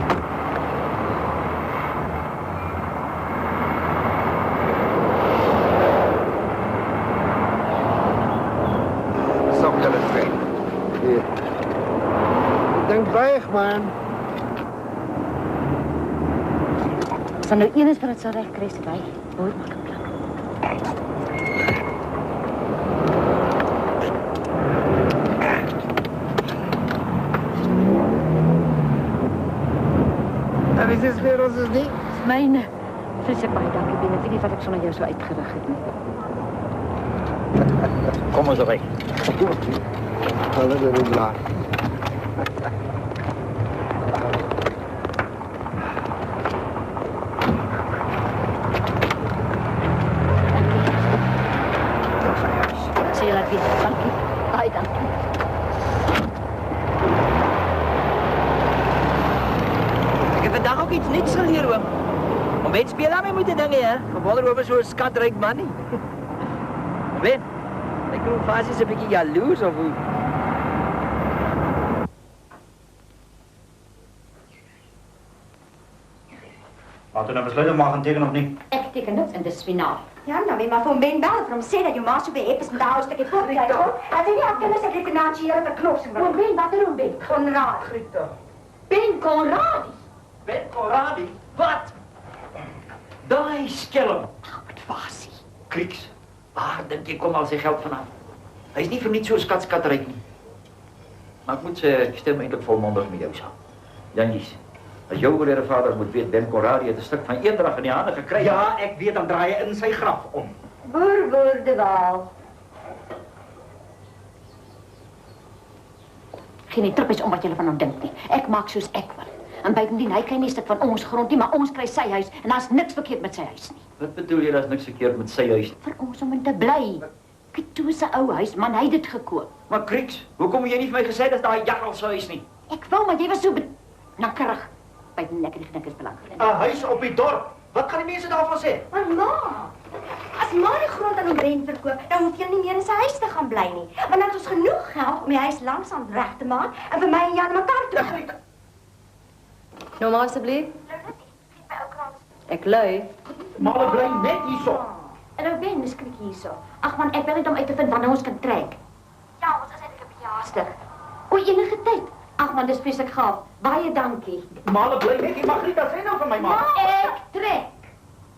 Stop julle twee. Hier. Dink buig, man. As dan nou een is wat het sal reg kry, se by. Hoor maak 'n plek. En is dit weer ons is nie? Myne. Vreeslik baie dankie, Ben. Ek weet nie wat ek sonder jou so uitgerig het nie. Kom ons ry. Hulle doen nie laat. Sê jy laat weer. Dankie. Baie dankie. Ek het vandag ook iets niks geleer, oom. Om met speel aan my moet die dinge, hè? Gewonder oor so 'n skatryk man nie. Ben, ek glo Fasie is 'n bietjie jaloers of hoe? Laat nou besluit om maar gaan teken of nie. Ek teken niks in dis finaal. Ja, nou, maar vir hom Ben bel, vir hom sê dat jou ma so behept is met daai stukkie pop kry. As hy nie afkennis het dit na hier op knossing. Oom Ben, wat doen Ben? Konrad. Grita. Ben Conradi. Ben Conradi? Wat? Daai skelm. Met Fasie. Krieks. Waar dink jy kom al sy geld vanaf? Hy's nie vir niks so skatryk nie. Maar ek moet sê, ek stem eintlik volmondig met jou saam. Janjies, as jou oorlede vader moet weet, Ben Conradi het 'n stuk van eendrag in die hande gekry. Ja, ek weet, dan draai hy in sy graf om. Woorde wel. Geen nie trip is om wat julle van hom dink nie. Ek maak soos ek wil. En buitendien, hy kry nie 'n stuk van ons grond nie, maar ons kry sy huis en daar's niks verkeerd met sy huis nie. Wat bedoel jy, daar's niks verkeerd met sy huis? Vir ons om in te bly. Kito se ou huis, man, hy het dit gekoop. Maar Krieks, hoekom het jy nie vir my gesê dat daai jarl se huis nie? Ek wou, maar jy was so nakkerig. Buitendien, ek het gedink is belangrik. 'n Huis op die dorp. Wat gaan die mense daarvan sê? Maar ma, as ma die grond aan hom Ben verkoop, dan hoef jy nie meer in sy huis te gaan bly nie. Want dan het ons genoeg geld om die huis langsaam reg te maak en vir my en Jan mekaar te kry. Nou maar asseblief. Ek lui. Maar bly net hierso. En nou Ben, dis klik hierso. Ag man, ek wil net om uit te vind wanneer ons kan trek. Ja, ons is eintlik 'n bietjie haastig. O, enige tyd. Ag man, dis vreeslik gaaf. Baie dankie. Maar bly net hier, Margrieta, sê nou vir my ma. Ek trek.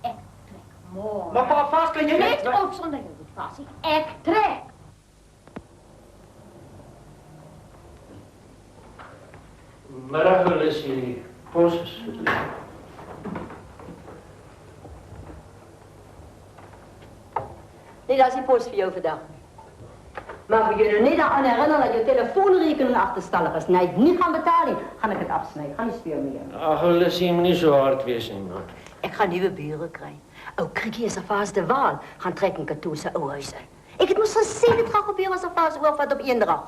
Ek trek. Môre. Maar pa, vas kan jy net op sonder jou goed, Fasie. Ek trek. Middag, is hierdie pos is. Nee, dat is die post voor jou vandaag. Maar voor jullie niet aan herinneren dat je telefoonrekening achterstallig is. Nee, niet gaan betalen, ga ik het afsnijden. Ga niet spelen meer. Ach, Lissie, je moet niet zo hard wezen, man. Ik ga nieuwe buren krijgen. Ook Kriekie is alvast de Waal. Gaan trekken Katoe zijn oude huis uit. Ik het moest gezien het gaat gebeuren als alvast oorvat op eendrag.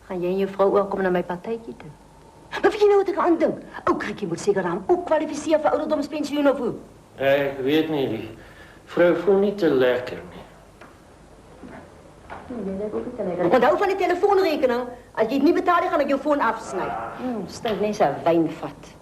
Gaan jij en je vrouw ook komen naar mijn partijtje toe? Maar weet je nou wat ik aan denk? Ook Kriekie moet zeker aan ook kwalificeren voor ouderdomspensioen of hoe? Ik weet niet, die vrouw voelt niet te lekker, nie. Onthou van die telefoonrekening. Als je het niet betaalt, ga ik je phone afsnijden. Stinkt net zo'n wijnvat.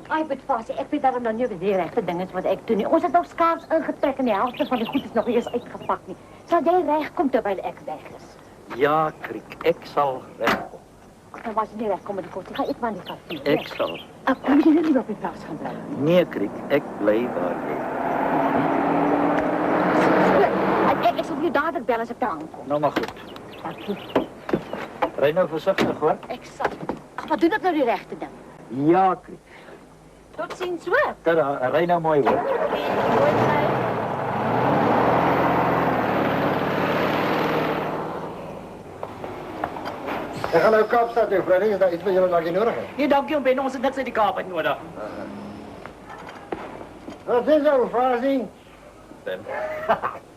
Ai, bet Fasie, ek weet daarom nou nie die regte ding is wat ek doen nie. Ons het nog skaars ingetrek en die helfte van die goed is nog nie eens uitgepak nie. Sal jy regkom terwyl ek weg is? Ja, Kriek, ek sal regkom. Nou was jy nie regkom met die kos. Ga ek maar die kafee. Ek sal. Ek moet jy nie op die plaas gaan bly. Nee, Kriek, ek bly daar. Ek sal vir jou dadelik bel as ek daar aankom. Nou maar goed. Dankie. Ry nou versigtig, hoor. Ek sal. Ag, wat doen ek nou die regte ding? Ja, Kriek. Totsiens, hoor. Tada, ry nou mooi, hoor. Mooi ry. Ek gaan nou Kaapstad toe, Freddy. Is daar iets wat julle nog nie nodig het? Nee, dankie om Ben, ons het niks uit die Kaap uit nodig. Wat is er, Frasie? Ben.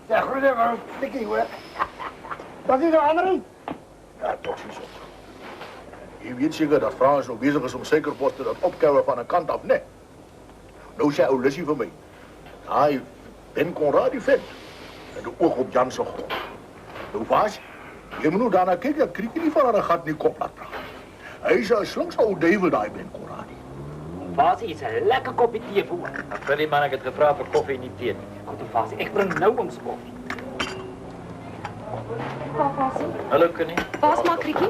Ja, groete man. Stikkie, hoor. Wat is er, Andrie? Ja, toch zo. Je weet zeker dat Frans nog bezig is om suikerposten dat opkouwen van een kant af, nee. Nou zei ou Lissie voor mij. Hij Ben Conrad die vindt. En de oog op Jan zijn grond. Nou, Vaas, je moet nu daarna kijken dat Krieke niet van haar gat niet kop laat praten. Hij is een slinkse oude duivel, die Ben Conrad. Vasie is 'n lekker koppie tee voor. Freddy, man, ek het gevra vir koffie, nie tee nie. Goed, Vasie, ek bring nou ons koffie. Vasie. Hallo, Connie. Waar maak Kriekie?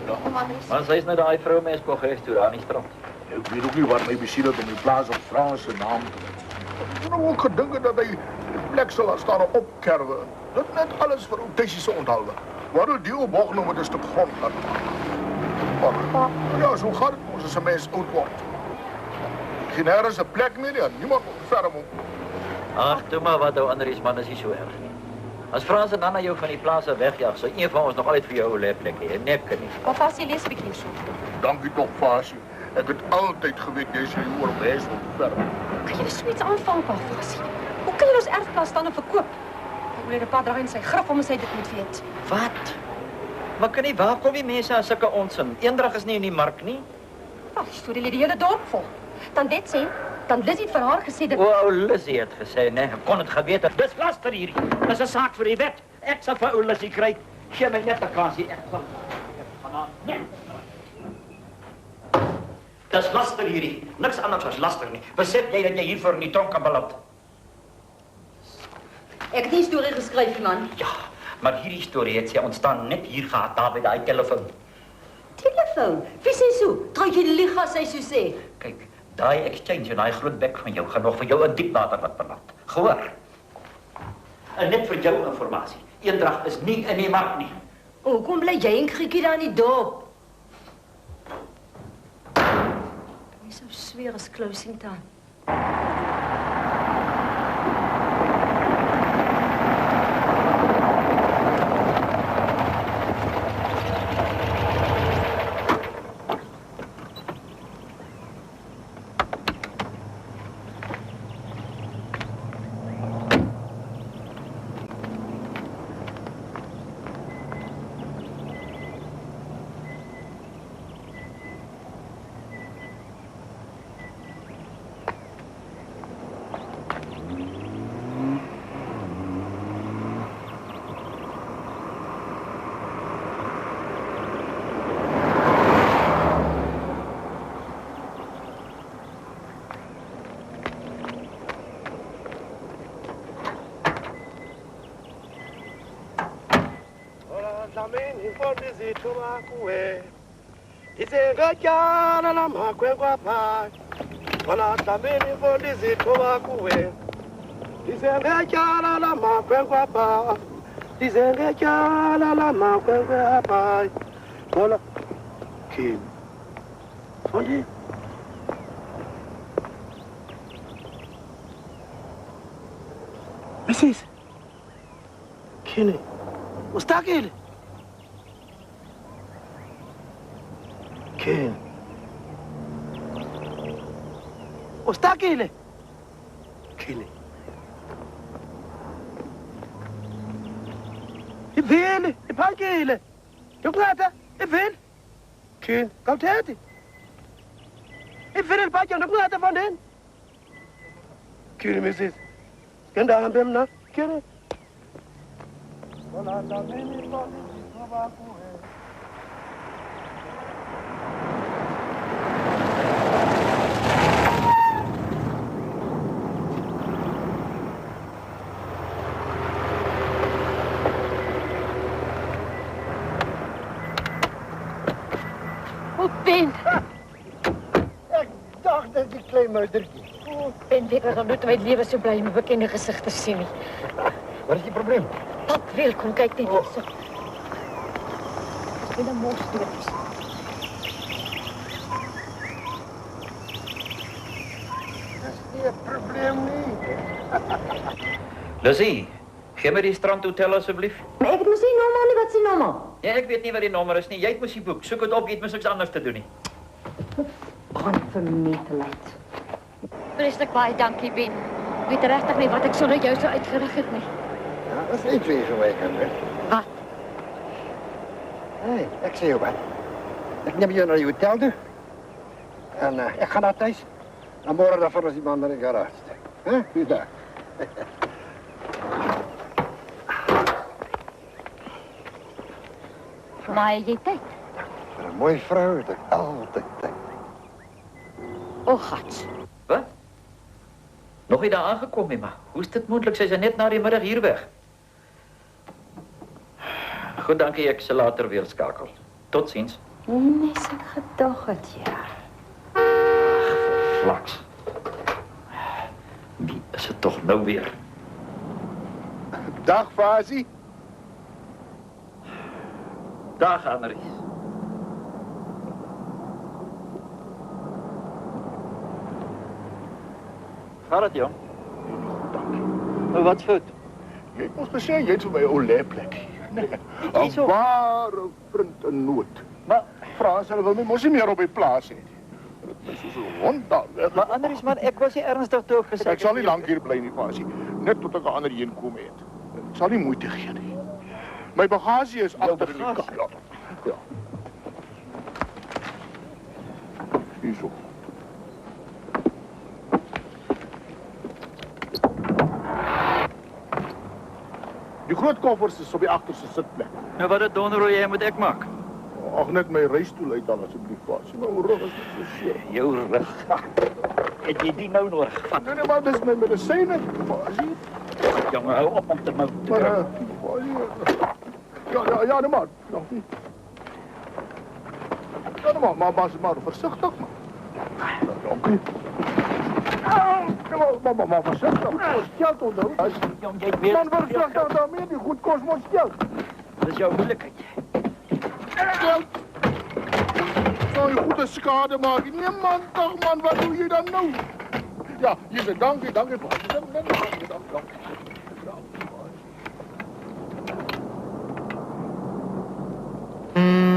Maar sy is nou daai vrou mens kwa gewees toe daar aan die strand. Ik weet ook niet wat mij besiel het om in plaats op Franse naam te zetten. Ik heb nou ook gedinken dat hij de plek zal laten staan opkerven. Dat net alles voor authentische onthouden. Wat wil die op nog met een stuk grond laten maken? Maar ja, zo gaat het als een mens oud wordt. Geen ergens een plek meer en niemand moet verder om. Ach, doe maar wat, ou Andries, man, is nie so erg nie. As Frans en Anna jou van die plaas af wegjaag, sal een van ons nog altyd vir jou 'n leerplek hê, nee, Connie. Vasie, lees 'n bietjie so. Dank u toch, Vaasje. Ik heb altijd geweten dat je hier op huis wil verder. Kan jy so iets aanvang, Vasie? Hoe kan jy ons erfplaas dan verkoop? Ek wil 'n paar dae in sy graf om sy dit moet weet. Wat? Maar Connie, waar kom die mense aan sulke onsin? Eendrag is nie in die mark nie. Ag, die storie lê die hele dorp vol. Dan dit sê, dan Lizzie het vir haar gesê dat... O, ou Lizzie het gesê, nee, ek kon het geweet het. Dis laster hierdie. Dis 'n saak vir die wet. Ek sal vir ou Lizzie kry. Gee my net 'n kansie. Ek sal vanaand net. Dis laster hierdie. Niks anders as laster nie. Besef jy dat jy hiervoor in die tronk kan beland? Ek het nie storie geskryf, man. Ja, maar hierdie storie het sy ontstaan net hier gehad, daar by daai telefoon. Telefoon? Wie sê so? Truitjie lieg as sy so sê. Kyk, daai exchange en daai groot bek van jou gaan nog vir jou 'n diep water wat beland. Gehoor? En net vir jou informasie. Eendrag is nie in die mark nie. Hoekom bly jy en Kriekie daar in die dorp? Jy sou sweer as closing time. Isengatyala lamakhwenkwaphaya wona dlamini mfo ndizithuba kuwe isengatyala lamakhwenkwaphaya isengatyala lamakhwenkwaphaya wona Kim Fondi Mrs. Kini ustakile Ken. Ustakile? Kile. Ivele, iphakile. Yokungatha, ivele. Ken, kawuthethi. Ivele liphakile yokungatha fandeni. Kile Mrs. Ngendahambe mna, kile. Olanda mini fandi, ngoba kuwe. Ben. Ek dacht dat die klein moedertjie. Ben, weet nog nooit in my lewe so bly om 'n bekende gesig te sien nie. Wat is die probleem? Wat wil, kom kyk net hierso. Dis net 'n mos stories. Dis nie 'n probleem nie. Lizzie, gee my die strandhotel asseblief. Maar ek het mos nie nommer nie, wat se nommer? Ja, ek weet nie wat die nommer is nie. Jy het mos die boek. Soek dit op, jy het mos niks anders te doen nie. Brand vir my te laat. Vreeslik baie dankie, Ben. Ek weet regtig nie wat ek sonder jou sou uitgerig het nie. Ja, dat is iets weer geweest, hè? Wat? Hey, ek sê jou wat. Ek neem jou na die hotel toe. En ek gaan naar thuis. Dan morgen dan voor die man naar de garage. Hè? Goeiedag. Maar jy tyd. Voor een mooie vrouw heb ik altijd tijd. O, gat. Wat? Nog nie daar aangekom nie, maar hoe is dit moontlik? Sy is net na die middag hier weg. Goed, dankie. Ek sal later weer skakel. Totsiens. Nes ek gedag het, ja. Flaks. Wie is het toch nou weer? Dag, Fasie. Dag, Annelies. Gaat het, jong? Nou, wat goed? Jy het ons gesê, jy het vir my 'n ou lêplek hier. Nee, 'n ware vriend in nood. Maar Frans, hulle wil my mos nie meer op die plaas hê nie. Dit is soos 'n hond daar weg. Maar Annelies, man, ek was nie ernstig toe ook gesê. Ek sal nie lank hier bly nie, Fasie. Net tot ek 'n ander heen kom het. Ek sal nie moeite gee nie. My bagasie is agter in die kar. Ja. Ja. Hierso. Die groot koffers is op die agterste sitplek. Nou wat het donder jy moet ek maak? Ag net my reistoel uit dan asseblief, Fasie. My rug is so seer. Jou rug. Het jy die nou nodig gevat? Nee, maar dis my medisyne, Fasie. Jongen, hou op om te mou te Maar, kry. ja, nee, maar. Dankie. Ja, nee, maar voorzichtig, man. Dankie. Maar voorzichtig. Geld onder. Jong, jy weet... Man, voorzichtig daarmee, die goed kost ons geld. Dat is jouw moeilijkheid. Geld. Zou je goede schade maken? Nee, man, toch, man, wat doe je dan nou? Ja, hier zit, dankie, dankie. Dankie.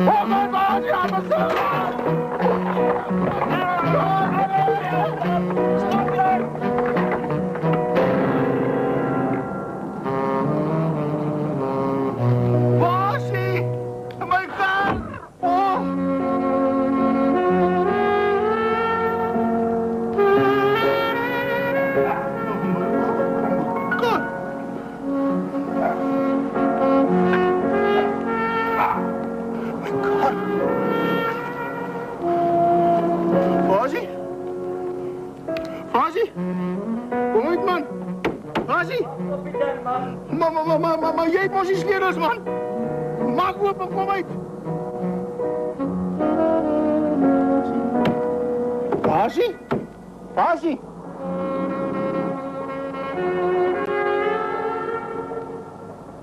Oh, mijn man, ja, Basie, my kar! Oh! Fasie? Kom uit, man. Fasie? Maar jy het mos die sleutels, man. Maak oop en kom uit. Fasie? Fasie?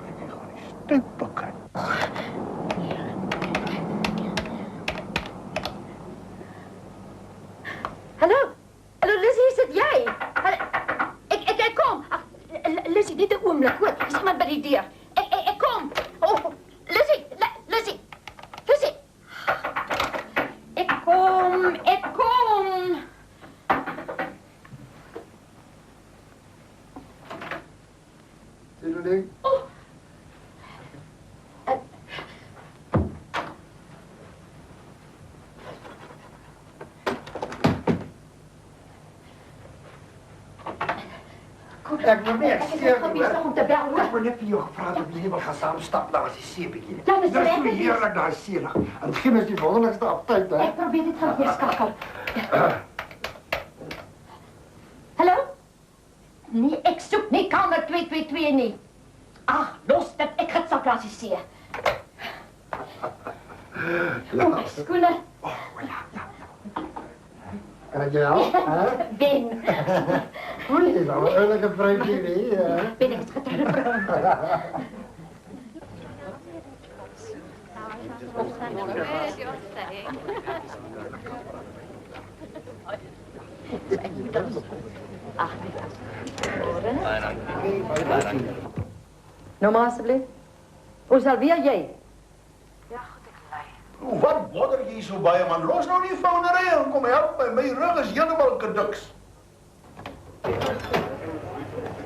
Ek gaan die stuk pakken. Hallo? Hallo, Lizzie, is dit jy? Ek kom. Ag, Lizzie, net 'n oomblik, hoor. Is iemand by die deur? Ek kom. Oh, Lizzie, Lizzie. Lizzie. Ek kom. Toedeling. Oh. Ek wil nie seer om te bel, hoor. Ek wou net vir jou gevra het of jy wil gaan saam stap na die seebietjie. Ja, dis so lekker. heerlik daai see lig. En geen is die wonderlikste aptyd, hè. Ek probeer dit gou weer skakel. Hallo? Nee, ek soek nie kamer 222 nie. Ag, los dit. Ek gaan sak laat see. Oh, my skoene. Kan ek jou help? Ben. Goeie, dat was een eerlijke vrouwtje, hè? Ben, ek is getroud. Nou maar alsjeblieft. Hoe sal weer jy? Wat bodder jy so baie man? Los nou die founery en kom help my. My rug is heeltemal kaduks.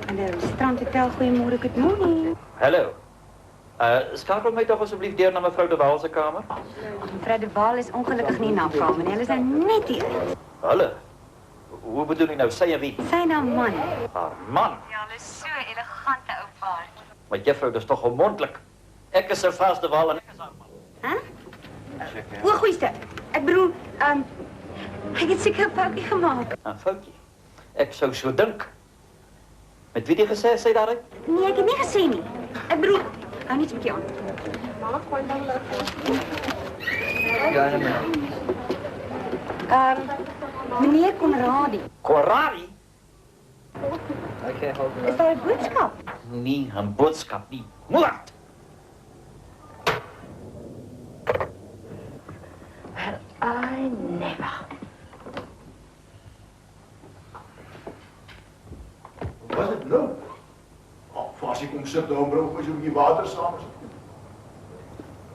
Hallo, strandhotel, goeiemôre, good morning. Hallo. Skakel my tog asseblief deur na mevrou De Waal se kamer. Mevrou De Waal is ongelukkig nie na kamer nie. Hulle is nou net hier. Hulle? Hoe bedoel jy nou? Sy en wie? Sy nou man. Haar man? Ja, hulle is so elegante ou paartjie. Maar juffrou, dis tog onmoontlik. Ek is Sylvester De Waal en ek is haar man. Hæ? O, goeiste. Ek bedoel, ek het seker 'n foutjie gemaak. 'n Foutjie? Ek sou so dink. Met wie het jy gesê sy daaruit? Nee, ek het nie gesê nie. Ek bedoel, hou net 'n bietjie aan. Ja, nee. Meneer Conradi. Conradi? Is daar 'n boodskap? Nee, 'n boodskap nie. Moord! I never. Wat is dit nou? Fasie, kom sit daar en bring my so 'n bietjie water saam.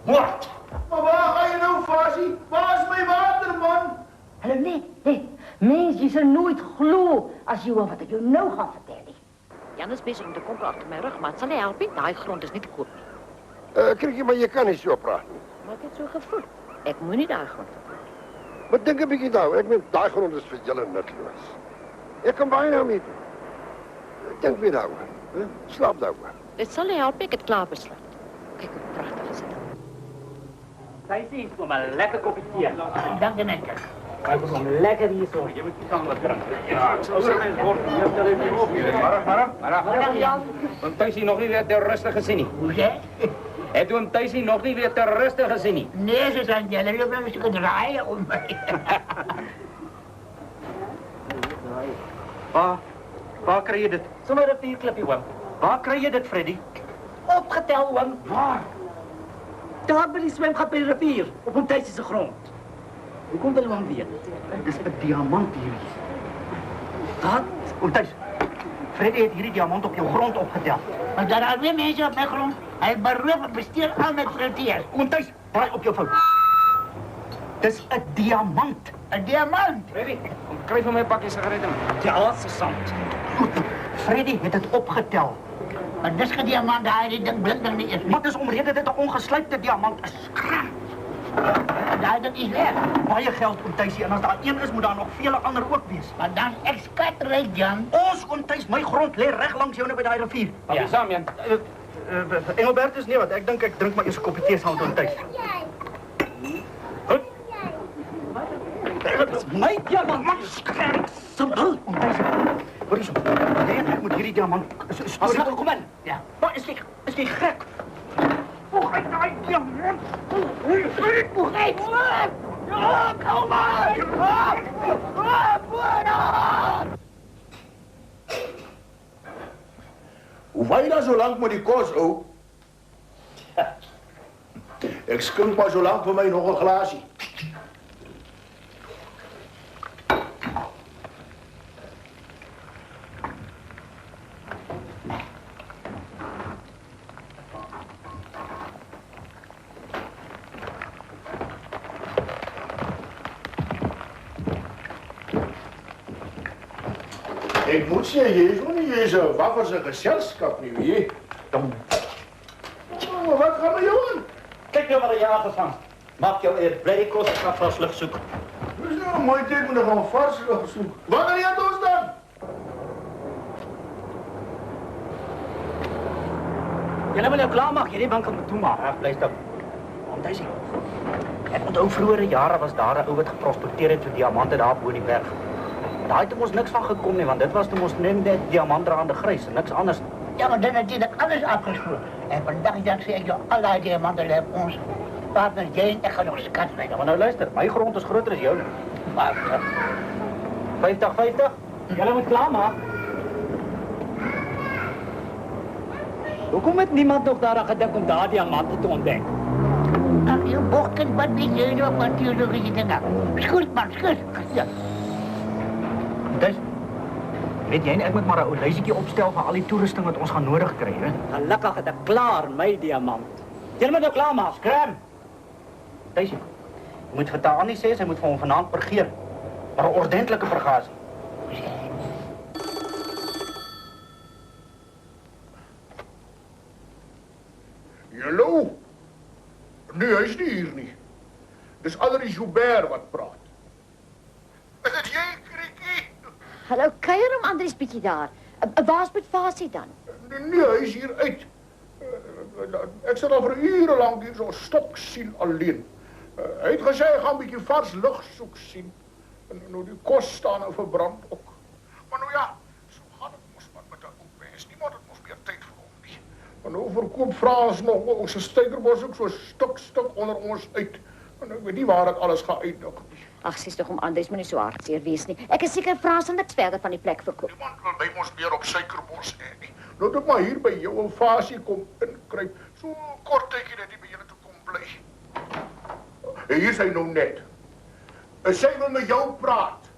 Moord! Maar waar ga jy nou, Fasie? Waar is my water, man? Hallo, nee. Mens, jy sal nooit glo as jy hoor wat ek jou nou gaan vertel nie. Jan is bezig om te kompel achter mijn rug, maar het zal hij helpen. Die grond is niet te koop. Nie. Krikkie, maar je kan niet zo praten. Maar ik heb het zo gevoeld. Ik moet niet die grond. Maar denk een beetje nou, ik ben die grond is voor jullie nutteloos. Ik kan bijna mee doen. Denk weer nou, slaap nou. Dit zal hij helpen, ik het klaar besluit. Kijk hoe prachtig is het. Thijsie, voor een lekker kopje thee. Dank je, Nenke. Kijk eens om lekker hier zo. Je moet iets anders drinken. Ja, ik zou zeggen, maar Jan. Want Thijsie nog niet weer ter ruste gezien nie. Hoe zeg? Het toen Thijsie nog niet weer ter ruste gezien nie. Nee, ze zijn jullie op een stukje draaien om mij. Waar krijg je dit? Zomaar een vierklipje, oom. Waar krijg je dit, Freddy? Opgeteld, oom. Waar? Daar bij die zwemgat bij de rivier, op een Thaisische grond. Hoe komt dat oom weer? Het is een diamant hier. Wat? Oom Thijs, Freddy heeft hierdie diamant op jouw grond opgeteld. Maar daar zijn weer mensen op mijn grond. Hij berooft bestuur aan met frontier. Oom Thijs, draai op jouw fout. Het is een diamant. Een diamant? Freddy, kom, krijg van mijn pakje sigaretten. Ja, zand. Freddy heeft het opgeteld. Maar dit is geen diamant, die ding blinkt nog niet eens. Wat is omreden dit een ongeslijpte diamant is? Dat is weg. Baie geld, oom Thijsie, en als daar één is, moet daar nog vele ander ook wees. Maar dan is ek skatrijk, Jan. Ons, oom Thijs, my grond ligt recht langs jou bij die rivier. Ja, saam, Jan. Engelbert is nee, wat ik denk ik drink maar eens een kopje thee samen met oom Thijs. Goed. Dat is my diamant, man. Simpel. Oom Thijs, hoor eens, jij en ek moet hierdie diamant... Kom in. Ja. Maar is die gek? Hoe ga je die diamant? Hoe heet het? Ja, kom maar! Hoe waai je dan zo lang met die kos, o? Ik skink maar zo lang voor mij nog een glaasje. Ik moet zeggen, je is een waffelse gezelschap nu, hè? Oh, maar wat gaan we doen? Kijk nou wat de jagers van. Maak jou eer blij kost, ik ga vast lucht zoeken. Dat is nou een mooi teken, we gaan vast lucht zoeken. Wat gaan je aan doen dan? Jullie wil jou klaarmaken, jullie bank kan me toemaken. Ja, blijf dat. Om Thijsie. Ek onthou vroegere jare was daar 'n ou wat geprospekteer het vir diamante daar bo in die berg. Daar het ons niks van gekom nie, want dit was toe ons net diamantdraande grys en niks anders. Ja, maar dan is natuurlijk alles afgesproken. En vandaag zeg ik jou, alle diamanten hebben ons partner Jane, ik ga nog skat mee. Ja, maar nou luister, mijn grond is groter dan jou. Maar, 50-50? Jullie moet klaarmaken. Hoekom het niemand nog daaraan gedink om daar diamanten te ontdekken? Ach, je bokken, wat weet je nog wat theologische dingen? Schud man, schud. Ja. Dus, weet jy nie, ek moet maar 'n ou lysietjie opstel van al die toerusting wat ons gaan nodig kry, hè? Gelukkig het ek klaar, my diamant. Jy moet nou klaar maak, skram. Duisie, jy moet vir Tani sê, sy moet vir hom vanaand bergeer. Maar 'n ordentlike vergasie. Hallo? Nee, hy is nie hier nie. Dis Adrie Joubert wat praat. Is dit jy, Kriekie? Hallo, kuier om Andries bietjie daar. Waar's met Fasie dan? Nee, hy is hier uit. Ek sit al vir ure lank hier so stok sien alleen. Hy het gesê hy gaan 'n bietjie vars lug soek sien. En nou die kos staan nou verbrand ook. Maar nou ja, so gaan dit mos maar met 'n ou mens. Niemand het mos meer tyd vir hom nie. Maar nou verkoop Frans nog ons steikerbos ook so stuk onder ons uit. En ek weet nie waar dit alles gaan eindig nie. Ag, sies tog om Andries moet nie so hartseer wees nie. Ek is seker Frans en niks verder van die plek verkoop. Niemand wil by ons meer op suikerbos hê nie. Nou dat maar hier by jou 'n Fasie kom inkruip. So kort tydjie dat hy by julle toe kom bly. En hier is hy nou net. En sy wil met jou praat.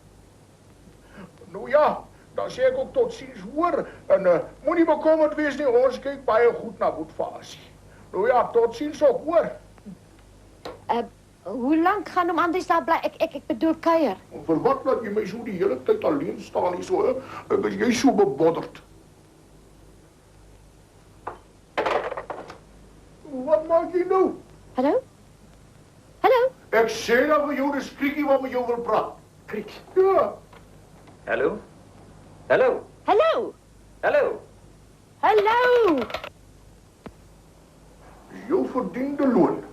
Nou ja, dan sê ek ook tot ziens hoor. En moenie bekommerd wees nie, ons kyk baie goed na Boetfasie. Nou ja, tot ziens ook hoor. Hoe lank gaan om Andries daar bly? Ek bedoel kuier. Vir wat laat jy my so die hele tyd alleen staan hier so, hè? Ek is jy so bebodderd. Wat maak jy nou? Hallo? Hallo? Ek sê dan vir jou, dis Kriekie wat met jou wil praat. Kriek? Ja. Hallo? Hallo? Hallo? Hallo? Hallo? Jou verdiende loon.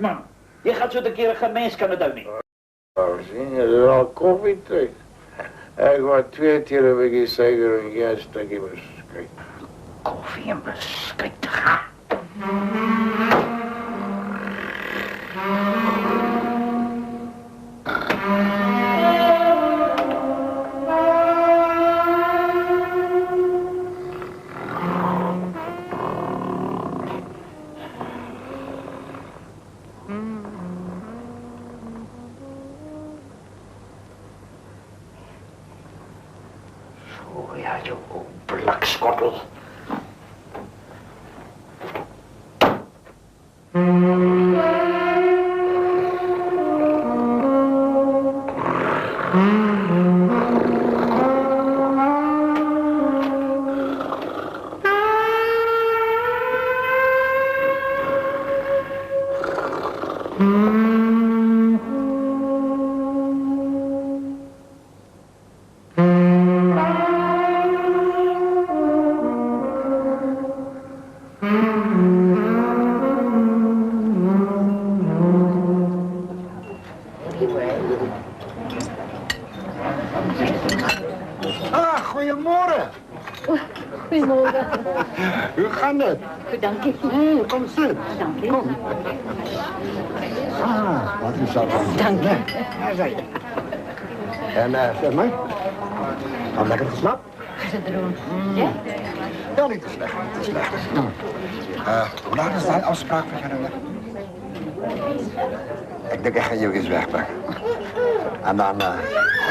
Man, jy gaan so 'n keer 'n gemens kan dit hou nie. Sien jy, dis al koffietyd. Ek wou 2 keer 'n bietjie suiker en een stukkie beskuit. Koffie en beskuit, ha. Goeiemorgen. Goedemorgen. Hoe gaan het? Goed, dank je. Kom zitten. Dank je. Kom. Wat is dat? Dank je. Daar zijn je. En zeg maar, had lekker geslapen? Ja? Ja, niet te slecht, niet te slecht. Hoe laat is de afspraak van jou? Ik denk, ik ga jou eens wegpakken. En dan ga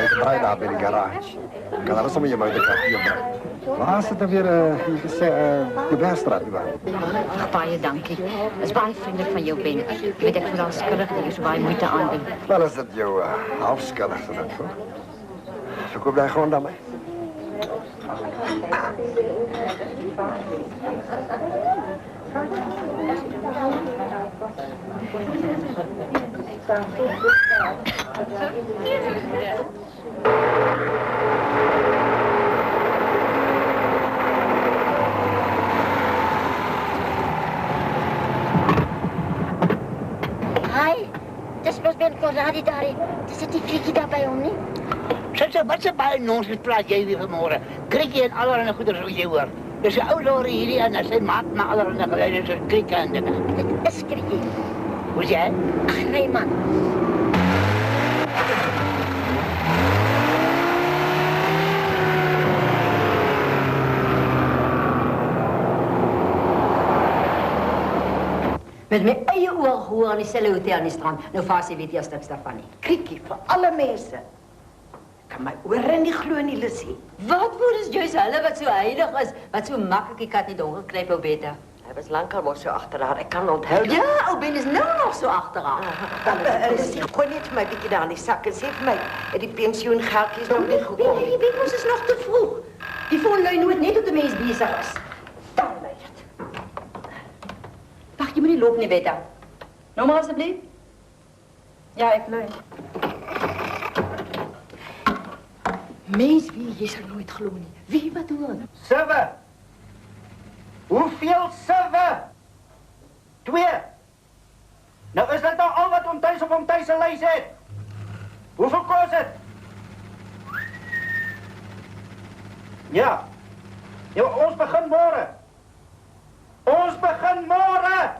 ik draaien daar bij de garage. Ik kan alles om je buiten brengen. Waar is het dan weer, de Bergstraat, nietwaar? Ach, baie dankie. Dat is baie vriendelijk van jou, Ben. Ik weet echt vooral skullig dat je zo baie moeite aandoen. Wel is dat jou afskullig, zo dat goed. Zo kom jij gewoon dan mee. Hi, dis mos Ben Corradi daar. Dis dit die Kriekie daar by hom nie? Sê, wat se baie nonsens praat jy weer vanmôre? Kriekie en allerlei goeders wat jy hoor. Dis 'n ou lorry hierdie en sy maak na allerlei geluide so Kriekie en dinge. Dit is Kriekie. Hoe jij? Nee, man. Met mijn eie oor gehoor aan diezelfde hotel in die strand. Nou, Fasie weet jy niks daarvan nie. Kriekie, vir alle mense. Ek kan my oor nie glo nie, Lissy. Wat woord is juist hulle wat so heilig is, wat so makkelijk die kat nie donker knyp, ou Betta? Hy was lankal mos so agter haar. Ek kan onthou. Ja, ou Ben is nou nog so agter haar. Lissy, gooi net vir my bietjie daar in die sak en sê vir my, het die pensioengeldjies nog nie gekom? Nee, weet ons is nog te vroeg. Die foon lui nooit net tot 'n mens besig is. Dan lui dit. Wag, jy moet nie loop nie, Betta. Nou maar asseblief. Ja, ek lui. Mens wie, jy sal nooit glo nie. Wie wat hoor? Sewe! Hoeveel sewe? 2. Nou is dit nou al wat Oom op Oom Thys se lys het. Hoeveel kos dit? Ja. Ja, ons begin môre. Ons begin môre.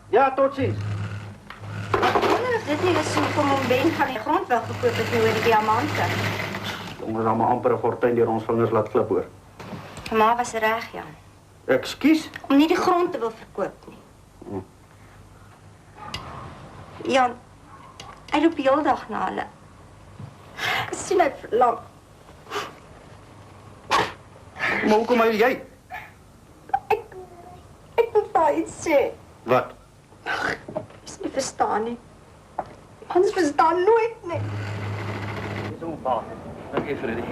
Ja, totsiens. Wonder of dit nie is so vir Oom Ben van die grond wel gekoop het nou oor die diamante. Ons het maar amper 'n fortuin deur ons vingers laat glip hoor. Ma was reg, Jan. Ekskuus? Om nie die grond te wil verkoop nie. Jan, hy loop die hele dag na hulle. Ek sien hy verlang. Maar hoekom huil jy? Ek moet vir iets sê. Wat? Is nie verstaan nie. Ons verstaan nooit nie. Dis om pa. Dankie, Freddy.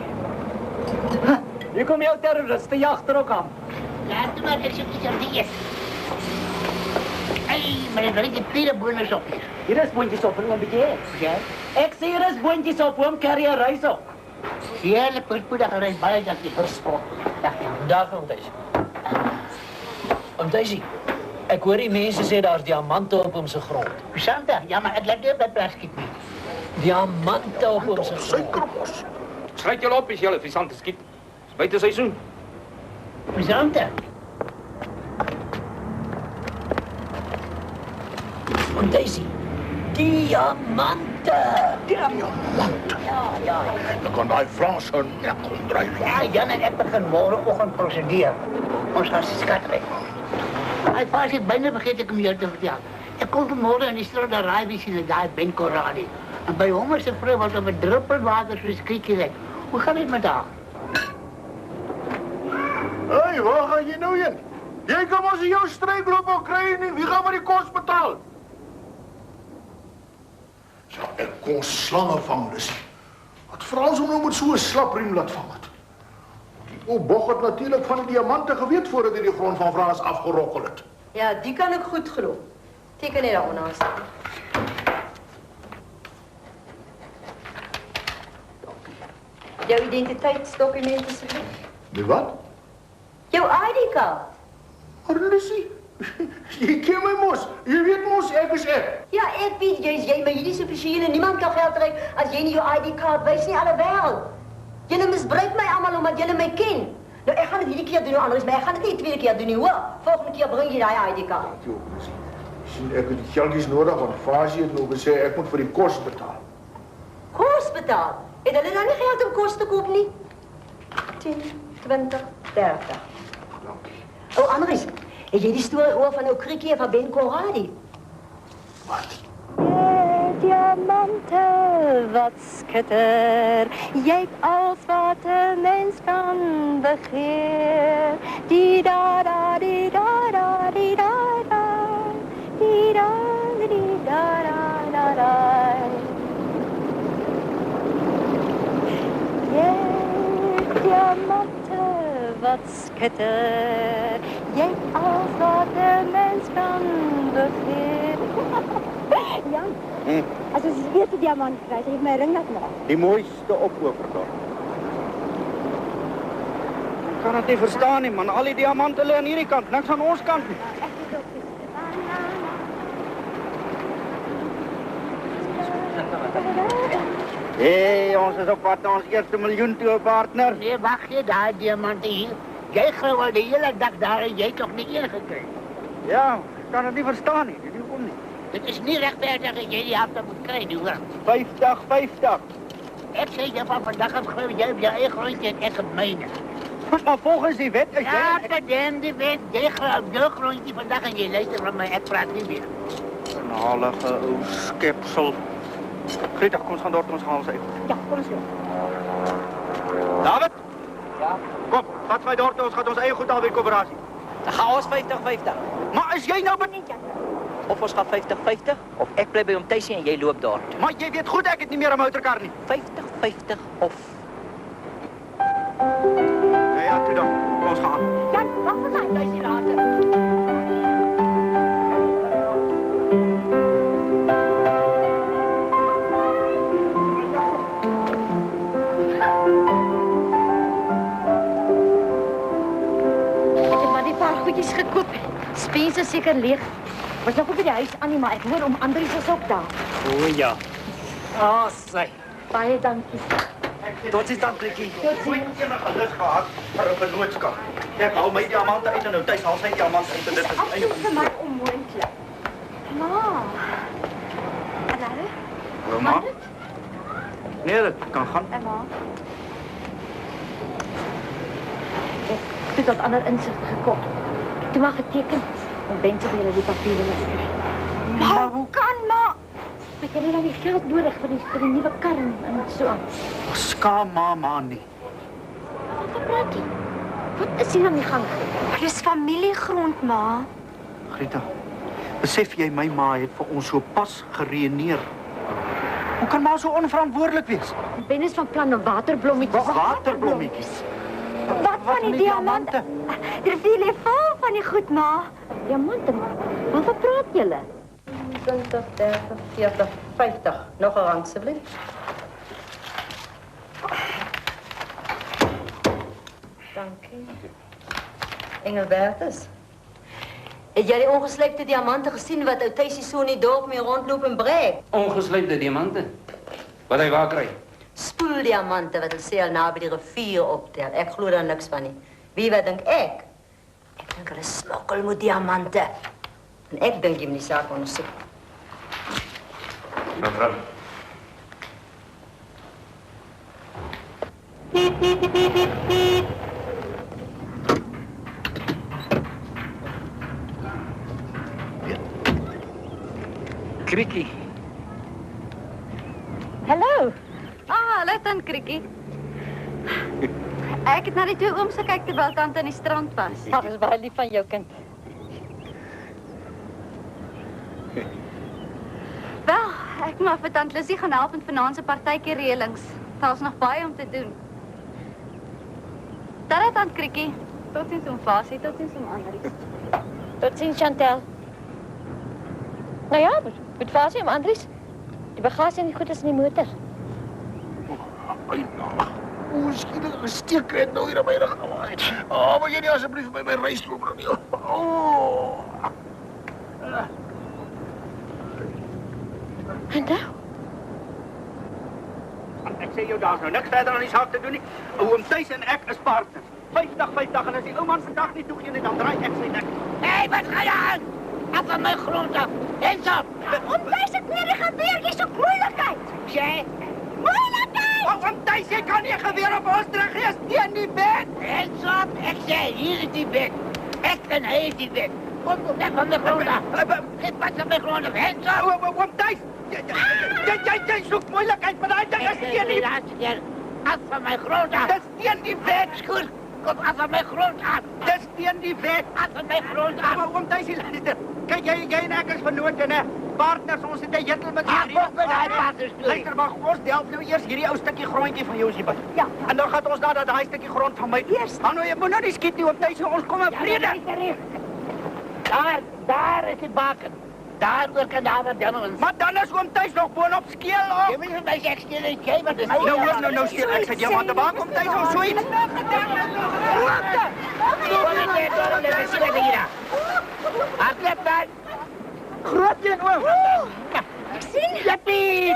Hier kom jou terroriste agter ook aan. Laat maar, ek soek iets die is. Hey, maar ek wil die tweede bonus op. Hier is boontjies op, een bietjie. Ja? Ek sê hier is boontjies op, oom carry 'n reis op. Heerlijk, voorspoedig reis, baie dankie. Verspot. Dag, oom Thys. Oom Thysie, ek hoor die mense sê daar's diamante op hom se grond. Santa, ja, maar ek laat nie op dat plaas skiet nie. Diamante op hom se grond. Suikerbos. Schryf julle op as julle visante skiet. Dis buite seisoen. Santa. Oom Thysie, diamante. Diamante. Ja. Dan kan daai Franse nek omdryf. Ja, Jan en ek begin môreoggend prosedeer. Ons gaan skatryk. Hy pas ek byna vergeet ek om jou te vertel. Ek kom vanmôre in die straat daar raai wie sien daai Ben Corradi. En by hom is 'n vrou wat op 'n druppel water soos kriekie lyk. Hoe gaan dit met haar? Hey, waar gaan jy nou heen? Jy kan mos nie jou strykloop ook kry nie. Wie gaan maar die kos betaal? Ja, ek kon slange vang, Lissy. Wat Frans hom nou met so 'n slapriem laat vang het. Die ou bog het natuurlik van die diamante geweet voordat hy die grond van Frans afgerokkel het. Ja, die kan ek goed glo. Teken net daaronder aan staan. Jou identiteitsdokument asseblief. Die wat? Jou ID-kaart. Maar Lissy, jy ken my mos. Jy weet mos ek is ek. Ja, ek weet jy, maar hierdie is offisiële. Niemand kan geld trek as jy nie jou ID-kaart wys nie, alhoewel. Julle misbruik my almal omdat julle my ken. Nou, ek gaan dit hierdie keer doen, anders, maar ek gaan dit nie die tweede keer doen nie, hoor. Volgende keer bring jy daai ID-kaart. Jo, Lissy. Sien, ek het die geldjies nodig, want Fasie het nou gesê ek moet vir die kos betaal. Kos betaal? Het hulle dan nie geld om kos te koop nie? 10, 20, 30. Dankie. Oh, Andries, het jy die storie oor van ou Kriekie en van Ben Corradi? Wat? Diamante, wat skitter. Jy het alles wat 'n mens kan begeer. Die da da die da da die da da. Die da die da da da. Jy diamante, wat skitter. Jy het alles wat 'n mens kan begeer. Jan, as ons weer 'n diamant kry, sal ek my ring laat maak. Die mooiste opkoper daar. Ek kan dit nie verstaan nie, man. Al die diamante lê aan hierdie kant, niks aan ons kant nie. Hey, ons is op pad na ons eerste miljoen toe, partner. Nee, wag jy daai diamante hier. Jy gou al die hele dag daar en jy het nog nie een gekry. Ja, kan het niet verstaan nie. Dit hoekom nie. Dit is niet rechtvaardig dat jij die helft moet krijgen, hoor. 50. Ik zeg je van vandaag af, jij hebt je eigen grondje en ik het mijne. Maar volgens die wet is ja, verdien die wet. Jij gaat op je grondje vandaag en je luistert van mij, ik praat niet meer. Vernalige ou skepsel. Greta, kom eens gaan door, kom eens gaan ons even. Ja, kom eens door. David? Ja? Kom, gaat mij door, ons gaat ons eigen goed alweer coöperatie. Dan gaan ons 50-50. Maar is jij nou benieuwd? Of ons gaan 50-50, of ik blijf bij om thuis en jij loopt door. Maar jij weet goed dat ik het niet meer aan elkaar niet. 50-50 of... Ja, toe dan. Kom ons gaan. Jan, wacht eens aan, thuis later. Goedjes gekoop. Spens is zeker leeg. Was nog op bij de huis, Annie, maar ik hoor om Andries is ook daar. O ja. Ah, zij. Baie dankie. Tot ziens dan, Krikkie. Tot ziens. Ik heb enige lust gehad voor een vennootskap. Ik hou my diamanten uit en nou thuis haal sy diamanten uit en dit is absoluut vir my onmoontlik. Ma. Hallo? Hallo, ma. Nee, dat kan gaan. En ma. Ik heb dat ander inzichten gekocht. Toen maar getekend. En Bente willen die papieren krijgen. Maar hoe kan, ma? Ik heb nou die geld nodig voor die nieuwe kar en zo aan. Skaam mama nie. Wat praat jy? Wat is hier aan die gang? Dit is familiegrond, ma. Greta, besef jy my ma het vir ons so pas gereëneer. Hoe kan ma so onverantwoordelik wees? Ben is van plan om waterblommetjies. Waterblommetjies? Wat van die diamanten? Die rivier lê vol van die goed, ma. Diamanten? Waarvan praat julle? 20, 30, 40, 50. Nog een rand, alsjeblieft. Dank u. Engelbertus. Het jij die ongesleepte diamanten gezien wat uit Thijsie zo in die dorp mee rondlopen en breek? Ongesleepte diamanten? Wat hij waar krijgt? Spoeldiamanten, wat ze al na bij de rivier optelt. Ik geloof daar niks van niet. Wie wat denk ik? Ik denk dat een smokkel moet diamanten. En ik denk je hem die zaak onderzoeken. Mevrouw. Krikkie. Hallo. Hallo, tant Krikkie. Ik heb naar die twee ooms gekeken terwijl tante aan die strand was. Dat is wel lief van jou, kind. Wel, ik moet voor tante Lizzie gaan helpen met vanaand se partytjie reëlings. Daar is nog baie om te doen. Daar tant Krikkie. Tot ziens om Fasie, tot ziens om Andries. Tot ziens Chantel. Nou ja, met Fasie om Andries. Die bagasie en die goed is in die motor. Hoe schiet ik een steek nou hier aan mijn rug? Oh, wil jij niet alsjeblieft bij mijn rijstroom brengen? Oh. En nou? Ik zeg jou, daar is nou niks verder aan die zaak te doen. Nie. Oom Thijs en ik is partners. 50 en als die oom vandaag niet doe je niet, dan draai ik zijn nek. Hé, wat ga je aan? Af van mijn grond af. Hands up. Oom Thijs, het weer gebeur, jy soek moeilijkheid. Jy? Moeilijkheid! Oom Thijs, jy kan nie geweer op ons terug gee, steen die bed. Hands up. Ik zei, hier is die bed. Ik en hij is die bed. Kom, weg van de grond af. Geef wat van mijn grond af. Hands up. Oom Thijs, jy soek moeilijkheid, maar die ding is steen die bed. Af van mijn grond af. Dis steen die bed. Goed. Kom af van mijn grond af. Dis steen die bed. Af van mijn grond af. Oom Thijs, luister. Kijk, jy en ek is vernoot en partners, ons het 'n jettel met Wat met daai partners doen? Luister, maar ons delf nou eers hierdie ou stukkie grondjie van jou hierby. Ja. En dan gaan ons na daai stukkie grond van my eers. Nou, jy moet nou nie skiet nie, want jy ons kom in vrede. Daar is die baken. Daar oor kan daar wat dan. Maar dan is oom Thijs nog boonop skeel op. Jy moet my sê ek steel nie, jy wat is. Nou skeel ek sê jy maar te bak om Thijs ons so iets. Hardloop dan. Groot een oom. Ek sien. Jippie,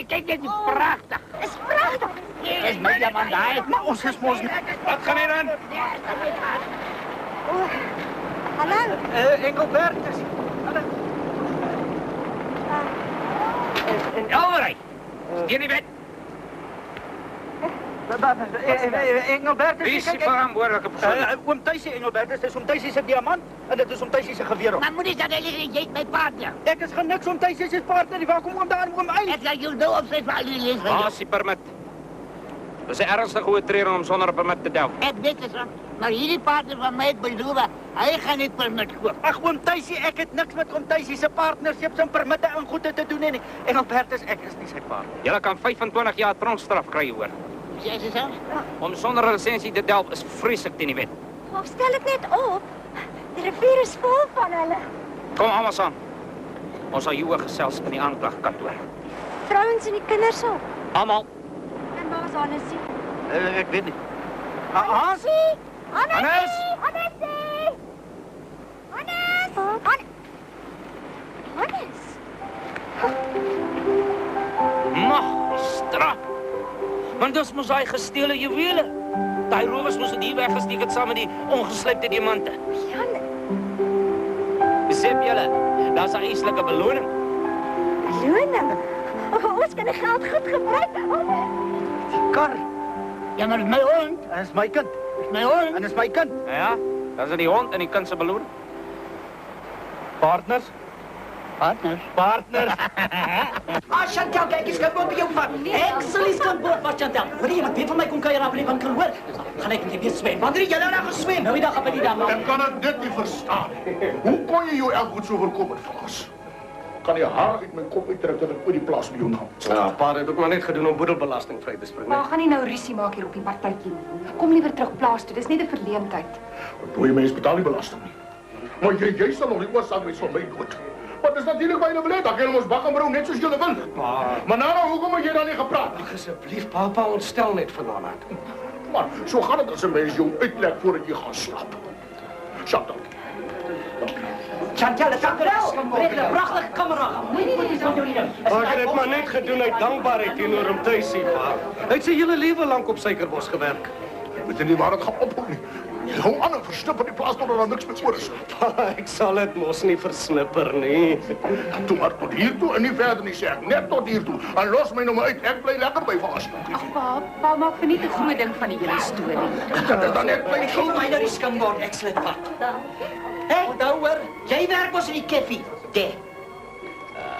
kyk dit, pragtig. Is pragtig. Is my diamant daai. Maar ons is mos wat gaan hier aan? Hallo. Engelbertus. Elwerij. Steen die wet. Engelbert, Wie is die verantwoordelijke persoon? Oom Thuisie, Engelbert, dit is oom Thuisie se diamant en dit is oom Thuisie se geweer. Maar moet jy dat jy is my partner? Ek is niks oom Thuisie se partner, waar kom oom daar oom uit? Ek laat jou nou op sy val lees. Waar is die permit? Dis 'n ernstige oortreding om sonder 'n permit te delf. Ek weet dit, maar hierdie partner van my het beloof, hy gaan nie permit koop. Ag oom Thuisie, ek het niks met oom Thuisie se partnership en permitte en goede te doen nie. Engelbert ek is nie sy partner. Jy kan 25 jaar tronkstraf kry hoor. Sê jy so? Om sonder 'n lisensie te delf is vreeslik teen die wet. Of stel dit net op. Die rivier is vol van hulle. Kom almal saam. Ons sal hieroor gesels in die aanklagkantoor. Vrouens en die kinders ook. Almal. En waar is Hannesie? Ek weet nie. Hannesie! Hannes! Hannesie! Hannes! Hannes! Mag, want dis mos hy gesteelde juwele. Daai rowers moes dit hier weggesteek het saam met die ongeslypte diamante. Jan. Besef julle, daar's 'n eislike beloning. Beloning? Ons kan die geld goed gebruik. Die kar. Ja, maar my hond. En is my kind. Is my hond. En is my kind. Ja, dis die hond en die kind se beloning. Partners. Partners. Chantal, kijk eens, kan bij jou van. Excellent kan boord van Chantal. Wanneer iemand weer van mij komt, kan je rapen van kan hoor. Ga ik niet weer zwemmen. Wanneer jij nou gezwemd? Nou, dan gaan die daar. Ik kan het net niet verstaan. Hoe kon je jou elk goed zo voorkomen, Frans? Kan je haar uit mijn kop uittrekken dat ik voor die plaats bij jou nam? Ja, pa, heb ik maar net gedaan om boedelbelasting vrij te springen. Maar gaan nie nou ruzie maak hier op die partytjie. Kom liever terug plaas toe, dis net 'n verleentheid. Dooie mens betaal die belasting niet. Maar jij zal nog niet oorzaak wees van mij dood. Want het is natuurlijk bij de beleid, dat jullie ons bak en brouw net zoals jullie willen. Maar nou, hoekom heb je dan niet gepraat? Ach, alsjeblieft, papa, ontstel net vanavond. Maar zo gaat het als een mens jou uitlegt voordat je gaat slapen. Chantal. Chantal, het kan wel. Met een prachtige camera. Maar ik heb het maar net gedaan uit dankbaarheid teenoor hem thuis zien, pa. Hij heeft zijn hele leven lang op Suikerbos gewerkt. Weet je niet waar het gaat ophouden? Je hou aan en versnippert die plaats totdat er niks meer voor is. Pa, ik zal het mos niet versnipperen, nee. Doe maar tot hier toe en niet verder niet zeggen. Net tot hier toe. En los mij nog maar uit. Ik blijf lekker bij vast. Ach, pa maak vir nie te groot ding van die hele storie. Dat is dan net mijn Geen mij naar die kan worden, excellent pap. Hé, onthou hoor, jij werkt was in die koffie. Daar.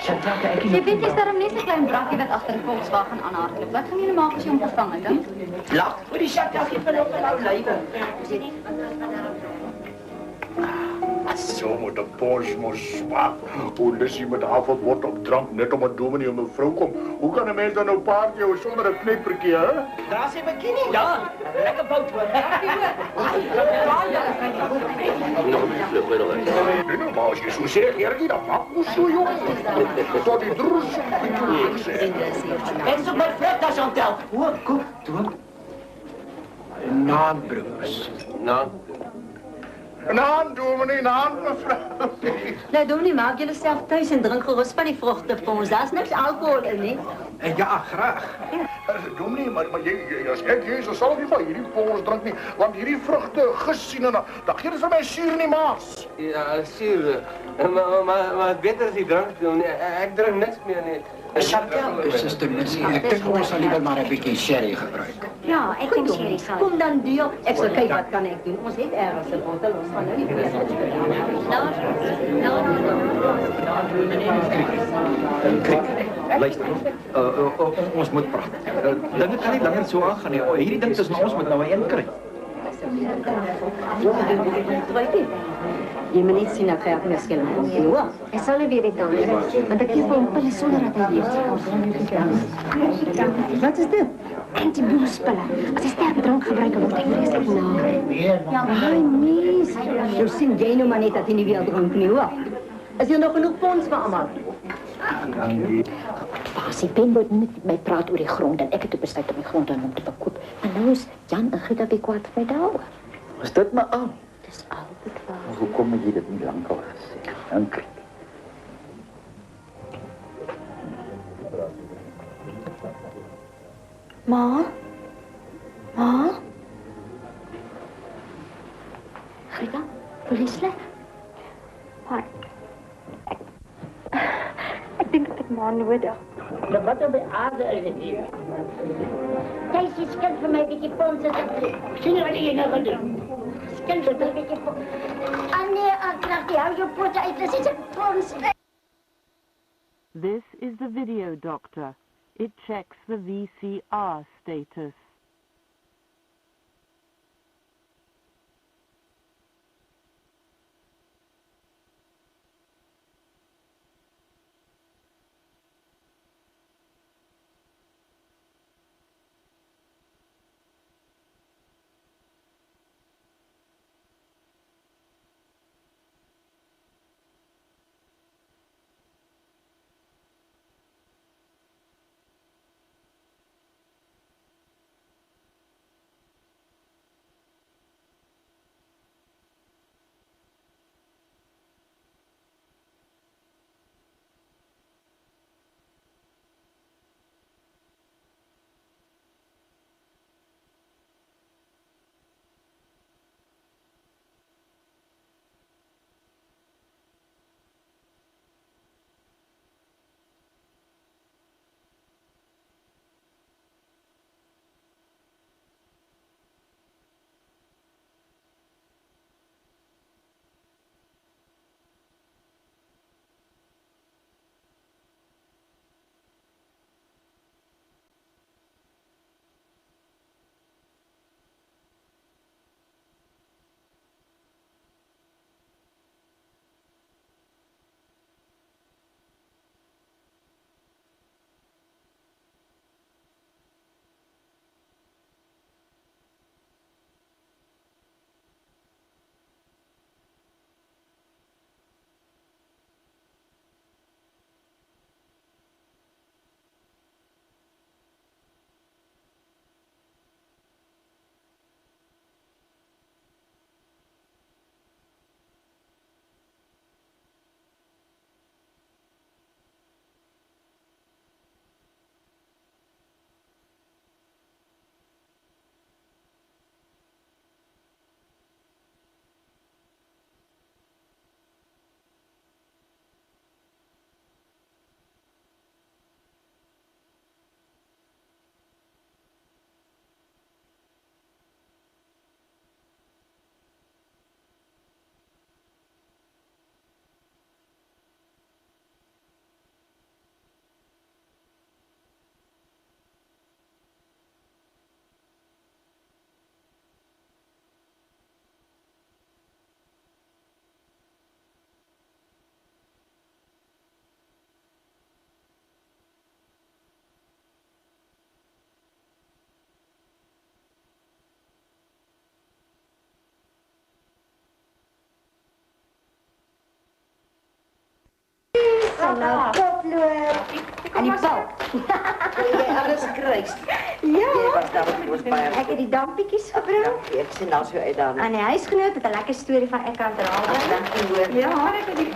Chantal, kijk Jy weet jy's daarom net 'n klein brakkie wat agter die Volkswagen aanhardloop. Wat gaan julle maak as jy hom gevang het, dan? Lach, voor die Chantal geeft me nog een oude leven. Zo moet de Porsche moest zwaar. Hoe Lissy met avond wordt op drank, net om een dominee om een vrouw komt. Hoe kan een mens dan een paardje zonder een knippertje, hè? Daar is een bikini. Ja, lekker boot hoor. Nee, nou, maar als je zo zegt, Gergie, dat mag niet zo, jongen. Tot die droes op En zo maar vet, daar Chantal. Hoor, kom, doe. Naambroers. Naam, dominee, naam, mevrouw. Nou, dominee, maak jullie zelf thuis en drink gerust van die vruchtenpons. Daar is niks alcohol in, hè? Ja, graag. Dominee, maar jy as ek Jezus sal nie van hierdie pons drink nie, want hierdie vrugte gesien en dan gee dit vir my suur in die maas. Ja, zuur. Maar beter is die drank doen. Ik drink niks meer, nee. Chantal, zuster Lissy, ik denk ons zal liever maar een beetje sherry gebruiken. Ja, ik denk sherry gaan. Kom dan, duur. Ik zal kijken wat kan ik doen. Ons heeft ergens een bottel los van jullie. Luister, ons moet praten. Dinge kan niet langer zo aangaan nie. Hierdie ding tussen ons moet nou 'n eind kry. Je moet niet zien dat hij het misschien komt. Ja. Hij zal er weer niet aan. Want ik geef hem pillen zonder dat hij weet. Wat is dit? Anti-bloedspullen. Als hij sterke drank gebruikt, wordt hij vreselijk naar. Ja, nee. Zo zien jij nou maar niet dat hij niet wil drinken, niet hoor. Is hier nog genoeg pons voor allemaal? Basie, Ben moet niet met mij praten over die grond en ik heb besluit om die grond aan hem te verkopen. Maar nou is Jan en Gitta weer kwaad voor mij daarover. Is dit maar al? Het is altijd waar. Maar hoekom het jy dit nie lank al gesê? Dankie. Ma? Ma? Gitta, voel je slecht? Maar... Ik denk dat ik maar nodig. Wat op die aarde is dit hier? Jy sê skuld vir my 'n bietjie pons asseblief. Sien jy wat jy nou gaan doen? Skuld vir my 'n bietjie pons. Nee, Kragty, hou jou pote uit. Dis nie 'n pons. This is the video doctor. It checks the VCR status. Nou, potlood. En die bal. Jy alles kruis. Ja. Jy was daar op ons baie. Ek het die dampietjies gebring. Ek sien nou so uit dan. En die huisgenoot het 'n lekker storie van ek kan dra. Dankie hoor. Ja, ek het die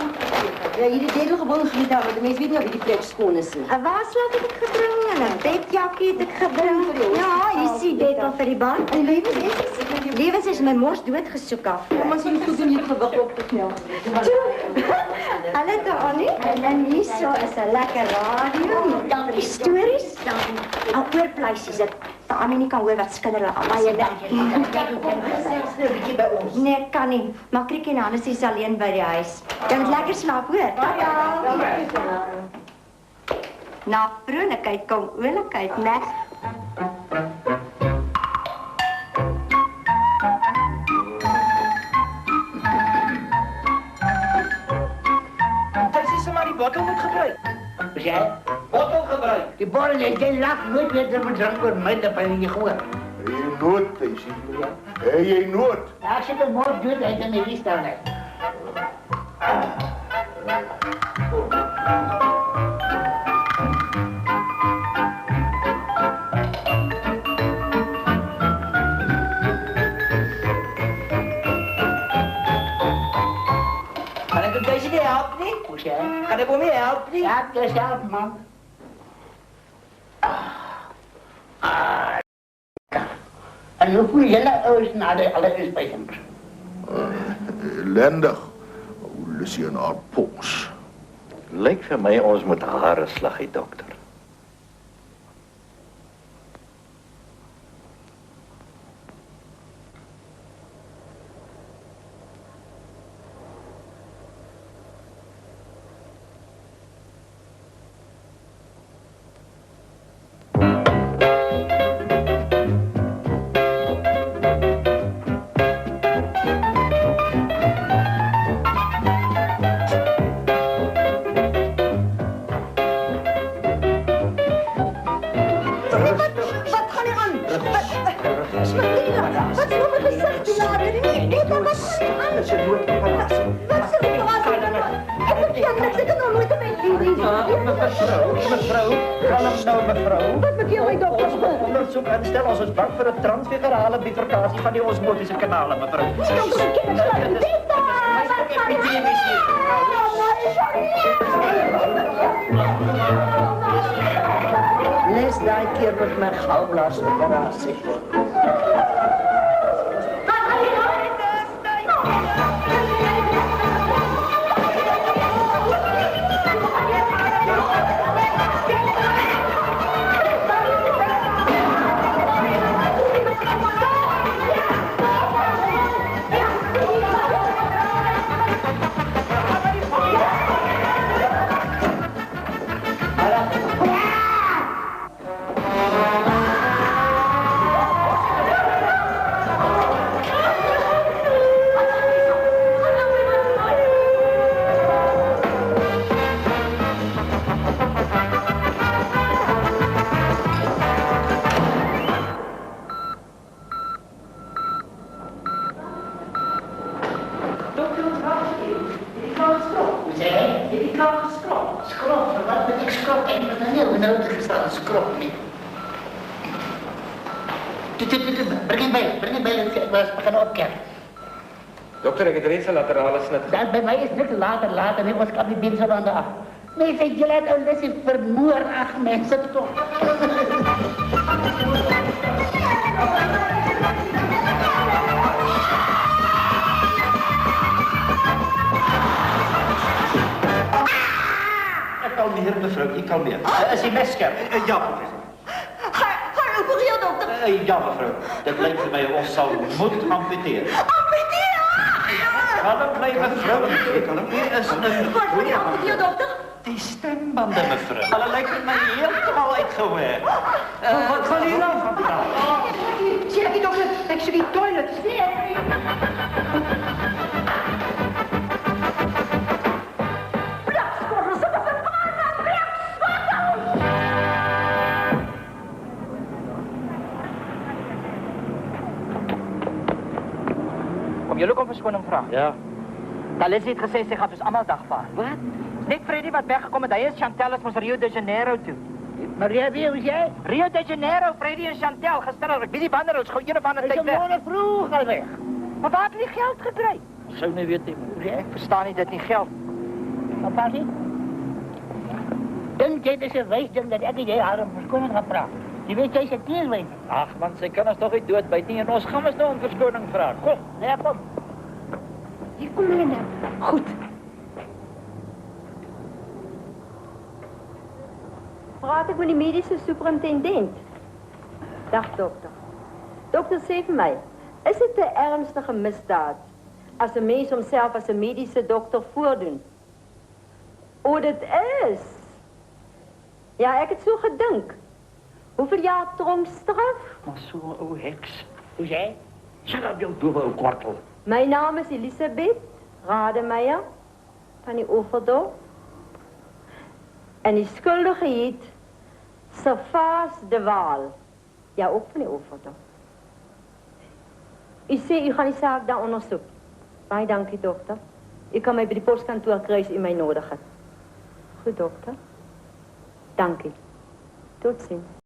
Ja, hierdie dedel gewoon geniet daar, want die mense weet nie of die plek skoon is nie. 'n waslat het ek gebring en 'n bedjakkie het ek gebring. Ja, jy sien dedel vir die band. En lewens is my mors dood gesoek af. Kom ons sien goed om jy gewig op te knel. Hallo daar Annie. En hier so is 'n lekker radio. Dan die stories, dan oorpleisies. Dat Annie nie kan hoor wat skinder hulle almal jy nee, kan nie. Maar Kriekie en Hannes is alleen by die huis. Jy moet lekker slaap, hoor. Tata. Na vrolikheid kom oulikheid, né? Dit is maar die bottel moet gebruik. Is jy? Bottel gebruik. Die bottel, jy lag nooit weer met drank oor my dat jy nie gehoor. Jy nood, jy sien jy. Hey, jy nood. Ja, as jy dit môre doen, dan jy nie staan nie. Kan ek dit jy help nie? Hoe sê? Kan ek hom nie help nie? Ja, dis help man. En hoe voel julle ouers na die allereerst Ellendig. Lucie en haar pons. Lyk vir my ons moet hare slag, die dokter. Onderzoek instel als ons bang voor een transfigurale bifurcatie van die osmotische kanalen, mevrouw. Lees die keer met mijn galblaas operatie. Dokter, ek het reeds 'n laterale snit. Dat bij mij is niks later, nee, was kan die binnen aan de af. Nee, zeg, je laat een lesje vermoord, ach mensen toch. Kalmeer, mevrouw, ik kalmeer. Is die mes scherp? Ja, professor. Ga opereren, dokter. Ja, mevrouw. Dat lijkt voor mij, ons zal moeten amputeren. Kan hem blijven, mevrouw. Ik kan hem weer eens een... Wat moet je amputeer, dokter? Die stembanden, mevrouw. Dat lijkt het mij helemaal uitgewerkt. Wat zal hier nou van praten? Zeg die dokter, ik zie die toilet. Kom jullie om verskoning vragen? Ja. Leslie het gesê sy gaan ons allemaal dagvaar. Wat? Net Freddy wat weggekom het, hy en Chantel is ons Rio de Janeiro toe. Maria, wie is jij? Rio de Janeiro, Freddy en Chantel, gister, ek weet nie wanneer ons gewoon een van de tijd weg. Is morgen vroeg al weg. Maar waar het die geld gekry? Ik zou niet weten. Ik versta niet dat niet geld. Wat was hij? Dink jy dis 'n wys ding dat ek en jy haar om verskoning gaan vra? Jy weet jy se teen weet. Ag man, sy kan ons toch niet dood byt nie en ons gaan ons nou om verskoning vra. Kom, nee, kom. Hier kom Linda. Goed. Praat ek met die mediese superintendent? Dag dokter. Dokter sê vir my, is dit 'n ernstige misdaad as 'n mens homself as 'n mediese dokter voordoen? O, dit is. Ja, ek het so gedink. Hoeveel jaar tronkstraf? Maar so 'n ou heks. Hoe jy? Sit op jou doewe ou kwartel. My naam is Elisabeth Rademeier van die Overdorp. En die skuldige heet Servaas de Waal. Ja, ook van die Overdorp. U sê u gaan die saak daar ondersoek. Baie dankie, dokter. U kan my by die postkantoor kry as u my nodig het. Goed, dokter. Dankie. Tot ziens.